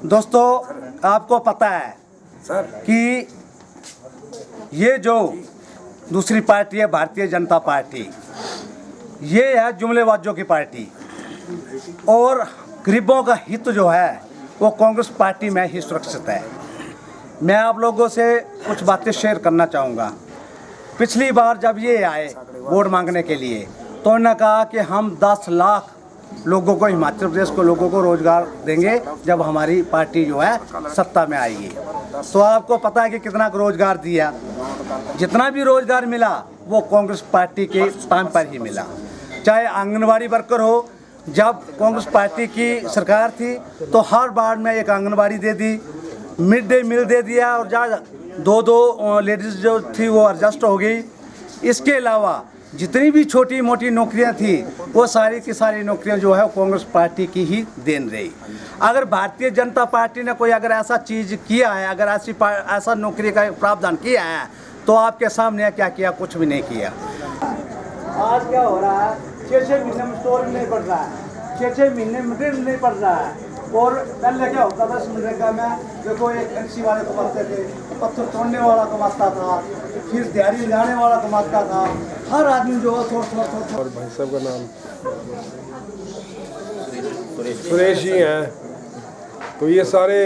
दोस्तों, आपको पता है कि ये जो दूसरी पार्टी है भारतीय जनता पार्टी, ये है जुमलेबाजों की पार्टी और गरीबों का हित जो है वो कांग्रेस पार्टी में ही सुरक्षित है। मैं आप लोगों से कुछ बातें शेयर करना चाहूँगा। पिछली बार जब ये आए वोट मांगने के लिए तो उन्होंने कहा कि हम 10 लाख लोगों को, हिमाचल प्रदेश को लोगों को रोज़गार देंगे जब हमारी पार्टी जो है सत्ता में आएगी। तो आपको पता है कि कितना रोज़गार दिया। जितना भी रोज़गार मिला वो कांग्रेस पार्टी के टाइम पर ही मिला। चाहे आंगनबाड़ी वर्कर हो, जब कांग्रेस पार्टी की सरकार थी तो हर वार्ड में एक आंगनबाड़ी दे दी, मिड डे मील दे दिया और जहाँ 2 लेडीज़ जो थी वो एडजस्ट हो गई। इसके अलावा जितनी भी छोटी मोटी नौकरियां थी वो सारी की सारी नौकरियां जो है कांग्रेस पार्टी की ही देन रही। अगर भारतीय जनता पार्टी ने कोई अगर ऐसा चीज़ किया है, अगर ऐसा नौकरी का प्रावधान किया है तो आपके सामने क्या किया? कुछ भी नहीं किया। आज क्या हो रहा है, 6-6 महीने में स्टोर नहीं पड़ रहा है, 6-6 महीने मटेरियल नहीं पड़ रहा है। और पहले क्या होता था मनरेगा में, देखो एक एनसी वाले कमाते थे, पत्थर तोड़ने वाला कमाता था, फिर दिहाड़ी लगाने वाला कमाता था, हर आदमी जो है थोड़ा। और भाई साहब का नाम सुरेश जी हैं। तो ये सारे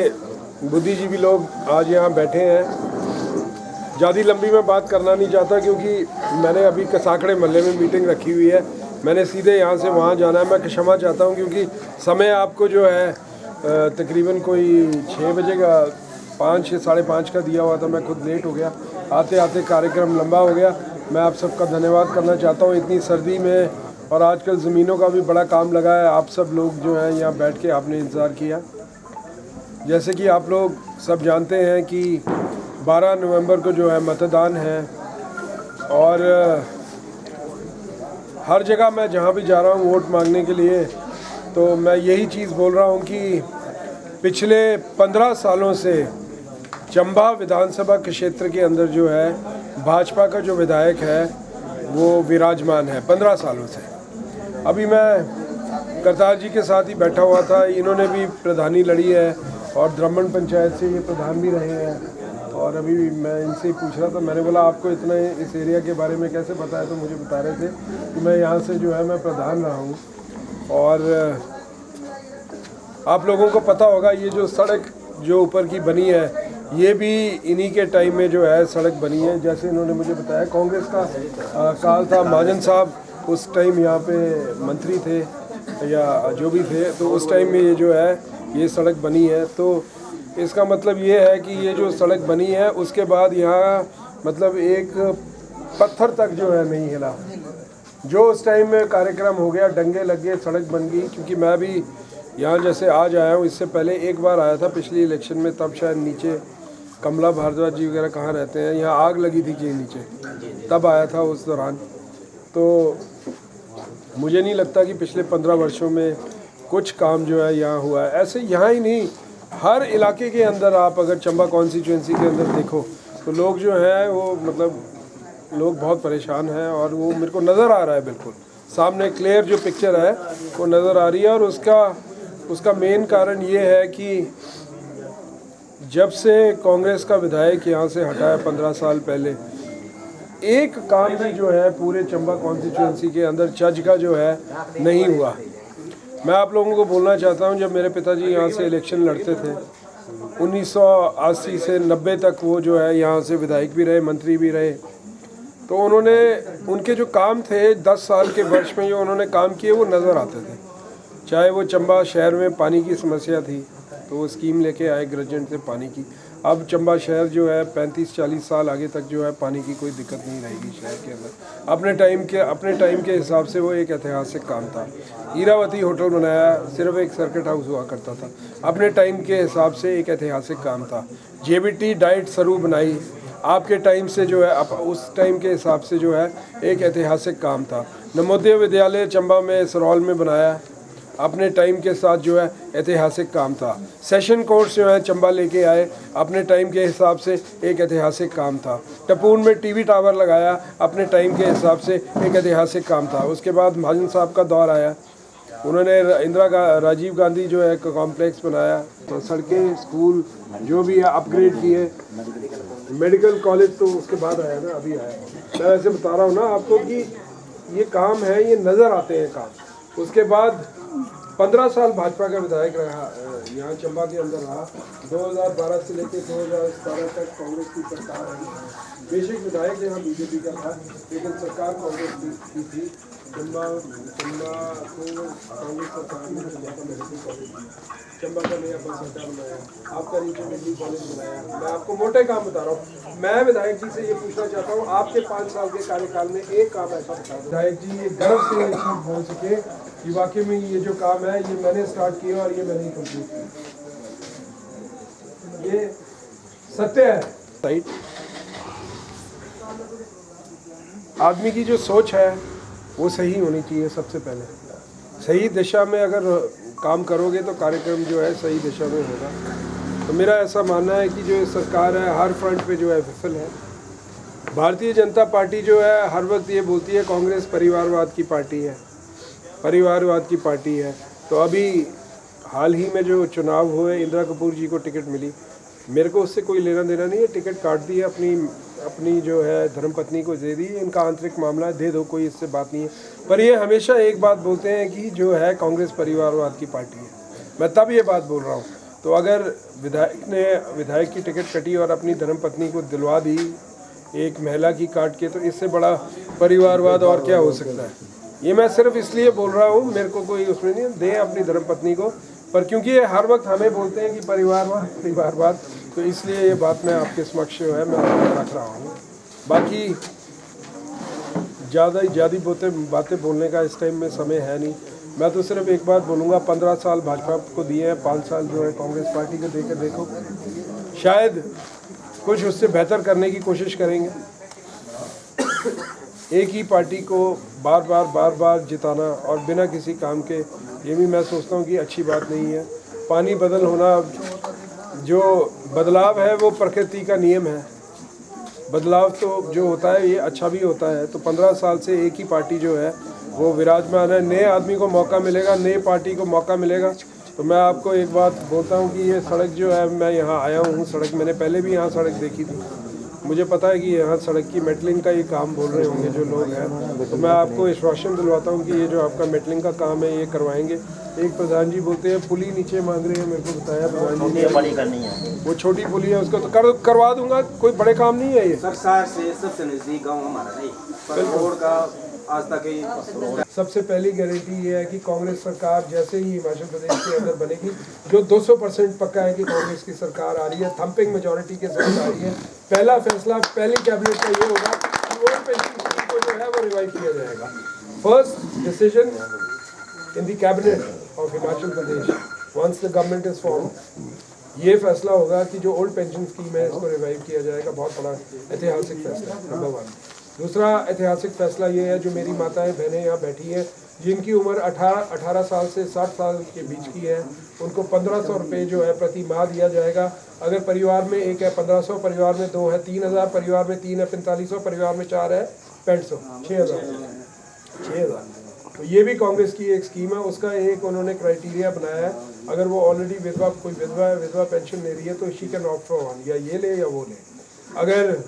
बुद्धिजीवी लोग आज यहाँ बैठे हैं। ज़्यादा लंबी मैं बात करना नहीं चाहता क्योंकि मैंने अभी कसाकड़े महल्ले में मीटिंग रखी हुई है, मैंने सीधे यहाँ से वहाँ जाना है। मैं क्षमा चाहता हूँ क्योंकि समय आपको जो है तकरीबन कोई 6 बजे का 5 या 5:30 का दिया हुआ था। मैं खुद लेट हो गया, आते आते कार्यक्रम लंबा हो गया। मैं आप सबका धन्यवाद करना चाहता हूँ इतनी सर्दी में, और आजकल ज़मीनों का भी बड़ा काम लगा है। आप सब लोग जो हैं यहाँ बैठ के आपने इंतज़ार किया। जैसे कि आप लोग सब जानते हैं कि 12 नवंबर को जो है मतदान है, और हर जगह मैं जहाँ भी जा रहा हूँ वोट मांगने के लिए तो मैं यही चीज़ बोल रहा हूँ कि पिछले 15 सालों से चंबा विधानसभा के क्षेत्र के अंदर जो है भाजपा का जो विधायक है वो विराजमान है 15 सालों से। अभी मैं करतार जी के साथ ही बैठा हुआ था, इन्होंने भी प्रधानी लड़ी है और ब्राह्मण पंचायत से ये प्रधान भी रहे हैं। और अभी मैं इनसे ही पूछ रहा था, मैंने बोला आपको इतना इस एरिया के बारे में कैसे पता है? तो मुझे बता रहे थे कि मैं यहाँ से जो है मैं प्रधान रहा हूँ। और आप लोगों को पता होगा ये जो सड़क जो ऊपर की बनी है ये भी इन्हीं के टाइम में जो है सड़क बनी है। जैसे इन्होंने मुझे बताया कांग्रेस का काल था, महाजन साहब उस टाइम यहाँ पे मंत्री थे या जो भी थे, तो उस टाइम में ये जो है ये सड़क बनी है। तो इसका मतलब ये है कि ये जो सड़क बनी है उसके बाद यहाँ मतलब एक पत्थर तक जो है नहीं हिला। जो उस टाइम में कार्यक्रम हो गया, डंगे लग गए, सड़क बन गई। क्योंकि मैं भी यहाँ जैसे आज आया हूँ, इससे पहले एक बार आया था पिछली इलेक्शन में, तब शायद नीचे कमला भारद्वाज जी वगैरह कहाँ रहते हैं, यहाँ आग लगी थी कि नीचे, तब आया था उस दौरान। तो मुझे नहीं लगता कि पिछले 15 वर्षों में कुछ काम जो है यहाँ हुआ है। ऐसे यहाँ ही नहीं, हर इलाके के अंदर आप अगर चंबा कॉन्स्टिट्यूंसी के अंदर देखो तो लोग जो है वो मतलब लोग बहुत परेशान हैं, और वो मेरे को नज़र आ रहा है, बिल्कुल सामने क्लियर जो पिक्चर है वो नज़र आ रही है। और उसका मेन कारण ये है कि जब से कांग्रेस का विधायक यहाँ से हटा है 15 साल पहले, एक काम भी जो है पूरे चंबा कॉन्स्टिट्यूंसी के अंदर चज का जो है नहीं हुआ। मैं आप लोगों को बोलना चाहता हूँ, जब मेरे पिताजी यहाँ से इलेक्शन लड़ते थे 1980 से 90 तक, वो जो है यहाँ से विधायक भी रहे, मंत्री भी रहे, तो उनके जो काम थे 10 साल के वर्ष में जो उन्होंने काम किए वो नज़र आते थे। चाहे वो चंबा शहर में पानी की समस्या थी तो वो स्कीम लेके आए ग्रेजुएट से पानी की। अब चंबा शहर जो है 35-40 साल आगे तक जो है पानी की कोई दिक्कत नहीं रहेगी शहर के अंदर। अपने टाइम के हिसाब से वो एक ऐतिहासिक काम था। ईरावती होटल बनाया, सिर्फ एक सर्किट हाउस हुआ करता था, अपने टाइम के हिसाब से एक ऐतिहासिक काम था। JBT डाइट सरू बनाई, आपके टाइम से जो है उस टाइम के हिसाब से जो है एक ऐतिहासिक काम था। नवोदय विद्यालय चंबा में सरोल में बनाया, अपने टाइम के साथ जो है ऐतिहासिक काम था। सेशन कोर्स जो है चंबा लेके आए, अपने टाइम के हिसाब से एक ऐतिहासिक काम था। टपून में TV टावर लगाया, अपने टाइम के हिसाब से एक ऐतिहासिक काम था। उसके बाद महाजन साहब का दौर आया, उन्होंने राजीव गांधी जो है कॉम्प्लेक्स बनाया, तो सड़कें, स्कूल जो भी है अपग्रेड किए। मेडिकल कॉलेज तो उसके बाद आया ना, अभी आया। मैं वैसे बता रहा हूँ ना आपको कि ये काम है, ये नज़र आते हैं काम। उसके बाद 15 साल भाजपा का विधायक रहा, यहाँ चंबा के अंदर रहा। 2012 से लेकर 2017 तक कांग्रेस की सरकार रही। बेशक विधायक यहाँ BJP का था, लेकिन सरकार कांग्रेस की थी। चंबा को कांग्रेस सरकार ने चंबा का मेडिकल कॉलेज, चंबा का नया बस अड्डा बनाया, आपका नीचे मेडिकल कॉलेज बनाया। मैं आपको मोटे काम बता रहा हूँ। मैं विधायक जी से ये पूछना चाहता हूँ, आपके 5 साल के कार्यकाल में एक काम ऐसा बता दो विधायक जी ये गर्व से ये चीज़ बोल सके कि वाकई में ये जो काम है ये मैंने स्टार्ट किया और ये मैंने कंप्लीट किया। ये सत्य है। राइट, आदमी की जो सोच है वो सही होनी चाहिए। सबसे पहले सही दिशा में अगर काम करोगे तो कार्यक्रम जो है सही दिशा में होगा। तो मेरा ऐसा मानना है कि जो सरकार है हर फ्रंट पे जो है विफल है। भारतीय जनता पार्टी जो है हर वक्त ये बोलती है कांग्रेस परिवारवाद की पार्टी है, परिवारवाद की पार्टी है। तो अभी हाल ही में जो चुनाव हुए, इंदिरा कपूर जी को टिकट मिली, मेरे को उससे कोई लेना देना नहीं है। टिकट काट दी है, अपनी जो है धर्मपत्नी को दे दी, इनका आंतरिक मामला है, दे दो, कोई इससे बात नहीं है। पर ये हमेशा एक बात बोलते हैं कि जो है कांग्रेस परिवारवाद की पार्टी है। मैं तब ये बात बोल रहा हूँ। तो अगर विधायक की टिकट कटी और अपनी धर्मपत्नी को दिलवा दी एक महिला की काट के, तो इससे बड़ा परिवारवाद और क्या हो सकता है। ये मैं सिर्फ इसलिए बोल रहा हूँ, मेरे को कोई उसमें नहीं, दें अपनी धर्मपत्नी को, पर क्योंकि ये हर वक्त हमें बोलते हैं कि परिवारवाद, तो इसलिए ये बात मैं आपके समक्ष जो है मैं रख रहा हूँ। बाकी ज़्यादा बातें बोलने का इस टाइम में समय है नहीं। मैं तो सिर्फ एक बात बोलूँगा, 15 साल भाजपा को दिए हैं, 5 साल जो है कांग्रेस पार्टी को देकर देखो, शायद कुछ उससे बेहतर करने की कोशिश करेंगे। एक ही पार्टी को बार बार जिताना और बिना किसी काम के, ये भी मैं सोचता हूँ कि अच्छी बात नहीं है। पानी बदल होना, जो बदलाव है वो प्रकृति का नियम है। बदलाव तो जो होता है ये अच्छा भी होता है। तो 15 साल से एक ही पार्टी जो है वो विराजमान है। नए आदमी को मौका मिलेगा, नई पार्टी को मौका मिलेगा। तो मैं आपको एक बात बोलता हूँ कि ये सड़क जो है, मैं यहाँ आया हूँ, सड़क मैंने पहले भी यहाँ सड़क देखी थी, मुझे पता है कि यहाँ सड़क की मेटलिंग का ये काम बोल रहे होंगे जो लोग हैं। तो मैं आपको आश्वासन दिलवाता हूँ कि ये जो आपका मेटलिंग का काम है ये करवाएंगे। एक प्रधान जी बोलते हैं पुली नीचे मांग रहे हैं, मेरे को बताया प्रधान जी बड़ी करनी है, वो छोटी पुली है उसको तो करवा दूंगा, कोई बड़े काम नहीं है ये। सरकार से सबसे नजदीक गांव हमारा नहीं, पर रोड का आज तक ही। सबसे पहली गारंटी ये है कि कांग्रेस सरकार जैसे ही हिमाचल प्रदेश के अंदर बनेगी, जो 200% पक्का है कि कांग्रेस की सरकार आ रही है, थम्पिंग मेजोरिटी के साथ आ रही है, पहला फैसला पहली कैबिनेट का ये होगा कि ओल्ड पेंशन स्कीम को जो है वो रिवाइव किया जाएगा। First decision in the cabinet of Himachal Pradesh once the government is form, ये फैसला होगा कि जो ओल्ड पेंशन स्कीम है इसको रिवाइव किया जाएगा। बहुत बड़ा ऐतिहासिक फैसला नंबर 1। दूसरा ऐतिहासिक फैसला ये है, जो मेरी माताएं बहनें यहाँ बैठी हैं जिनकी उम्र 18 साल से 60 साल के बीच की है, उनको 1500 रुपये जो है प्रति माह दिया जाएगा। अगर परिवार में एक है 1500, परिवार में 2 है 3000, परिवार में 3 है 4500, परिवार में 4 है 6500, 6000। तो ये भी कांग्रेस की एक स्कीम है, उसका एक उन्होंने क्राइटेरिया बनाया है। अगर वो ऑलरेडी विधवा, कोई विधवा है, विधवा पेंशन ले रही है तो she can opt for one, या ये ले या वो ले। अगर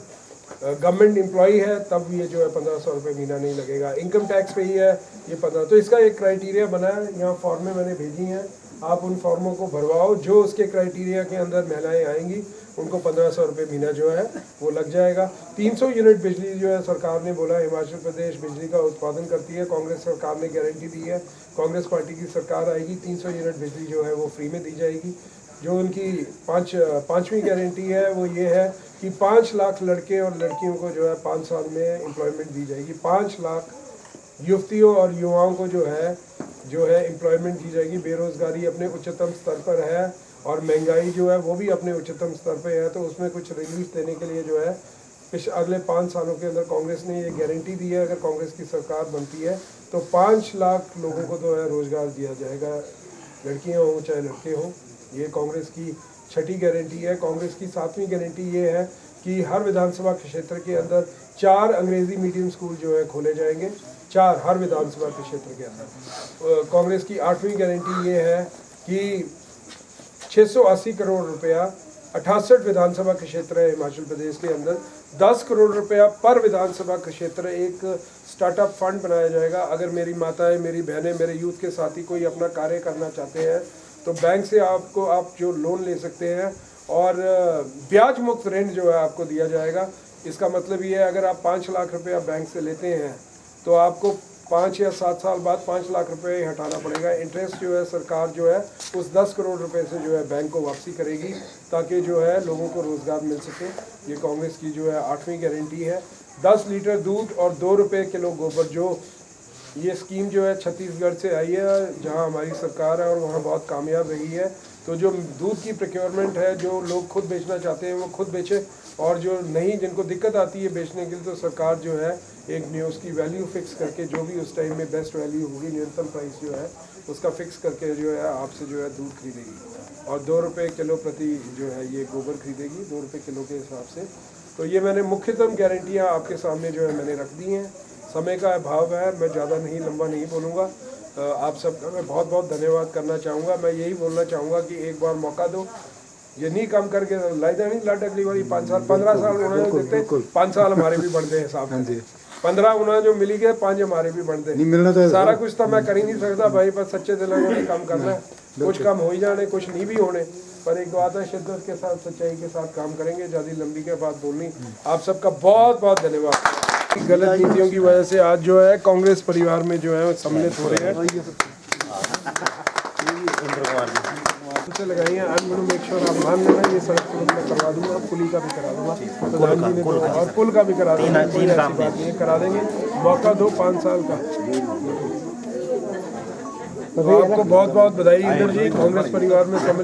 गवर्नमेंट एम्प्लॉई है तब ये जो है 1500 रुपये महीना नहीं लगेगा। इनकम टैक्स पे ही है ये 15। तो इसका एक क्राइटेरिया बना है, यहाँ फॉर्में मैंने भेजी हैं, आप उन फॉर्मों को भरवाओ। जो उसके क्राइटेरिया के अंदर महिलाएं आएंगी उनको 1500 रुपये महीना जो है वो लग जाएगा। 300 यूनिट बिजली जो है सरकार ने बोला हिमाचल प्रदेश बिजली का उत्पादन करती है, कांग्रेस सरकार ने गारंटी दी है, कांग्रेस पार्टी की सरकार आएगी 300 यूनिट बिजली जो है वो फ्री में दी जाएगी। जो उनकी पाँचवीं गारंटी है वो ये है कि 5 लाख लड़के और लड़कियों को जो है 5 साल में एम्प्लॉयमेंट दी जाएगी। 5 लाख युवतियों और युवाओं को जो है एम्प्लॉयमेंट दी जाएगी। बेरोज़गारी अपने उच्चतम स्तर पर है और महंगाई जो है वो भी अपने उच्चतम स्तर पर है, तो उसमें कुछ रिलीफ देने के लिए जो है अगले 5 सालों के अंदर कांग्रेस ने ये गारंटी दी है, अगर कांग्रेस की सरकार बनती है तो 5 लाख लोगों को जो है रोज़गार दिया जाएगा, लड़कियाँ हों चाहे लड़के हों। ये कांग्रेस की 6ठी गारंटी है। कांग्रेस की 7वीं गारंटी ये है कि हर विधानसभा क्षेत्र के अंदर 4 अंग्रेज़ी मीडियम स्कूल जो है खोले जाएंगे, 4 हर विधानसभा के क्षेत्र के अंदर। कांग्रेस की 8वीं गारंटी ये है कि 680 करोड़ रुपया 68 विधानसभा के क्षेत्र है हिमाचल प्रदेश के अंदर, 10 करोड़ रुपया पर विधानसभा का क्षेत्र एक स्टार्टअप फंड बनाया जाएगा। अगर मेरी माताएं, मेरी बहनें, मेरे यूथ के साथी कोई अपना कार्य करना चाहते हैं तो बैंक से आप जो लोन ले सकते हैं और ब्याज मुक्त ऋण जो है आपको दिया जाएगा। इसका मतलब ये है अगर आप 5 लाख रुपया बैंक से लेते हैं तो आपको 5 या 7 साल बाद 5 लाख रुपये हटाना पड़ेगा। इंटरेस्ट जो है सरकार जो है उस 10 करोड़ रुपए से जो है बैंक को वापसी करेगी ताकि जो है लोगों को रोज़गार मिल सके। ये कांग्रेस की जो है 8वीं गारंटी है। 10 लीटर दूध और 2 रुपये किलो गोबर, जो ये स्कीम जो है छत्तीसगढ़ से आई है जहां हमारी सरकार है और वहां बहुत कामयाब रही है। तो जो दूध की प्रोक्योरमेंट है, जो लोग खुद बेचना चाहते हैं वो खुद बेचे, और जो नहीं, जिनको दिक्कत आती है बेचने के लिए, तो सरकार जो है एक उसकी वैल्यू फिक्स करके, जो भी उस टाइम में बेस्ट वैल्यू होगी, न्यूनतम प्राइस जो है उसका फिक्स करके जो है आपसे जो है दूध खरीदेगी और 2 रुपये किलो प्रति जो है ये गोबर खरीदेगी, 2 रुपये किलो के हिसाब से। तो ये मैंने मुख्यतम गारंटियाँ आपके सामने जो है मैंने रख दी हैं। समय का अभाव है, मैं ज़्यादा नहीं लंबा नहीं बोलूँगा। आप सबका मैं बहुत बहुत धन्यवाद करना चाहूँगा। मैं यही बोलना चाहूँगा कि एक बार मौका दो, ये नहीं काम करके लाइदा नहीं लाट अगली बारी 5 साल 15 साल उन्होंने देते, 5 साल हमारे भी बढ़ते हैं साहब जी, 15 उन्होंने जो मिली गए 5 हमारे भी बढ़ते हैं। सारा कुछ तो मैं कर ही नहीं सकता भाई, बस सच्चे दिल ने काम करना है। कुछ काम हो ही जाने, कुछ नहीं भी होने, पर एक बात है शिद्दत के साथ सच्चाई के साथ काम करेंगे। ज़्यादा लंबी के बात बोलनी। आप सबका बहुत बहुत धन्यवाद। गलत नीतियों की वजह से आज जो है कांग्रेस परिवार में जो है सम्मिलित हो रहे हैं उसे लगाई है। आज मैंने मेक श्योर आप मान लेना, ये सड़क मैं करवा दूंगा, पुली का भी करा दूंगा, प्रधान जी ने और पुल का भी करा दूंगा, कोई ऐसी बात नहीं है, करा देंगे। मौका दो 5 साल का। तो आपको बहुत बहुत बधाई इंदर जी, कांग्रेस परिवार में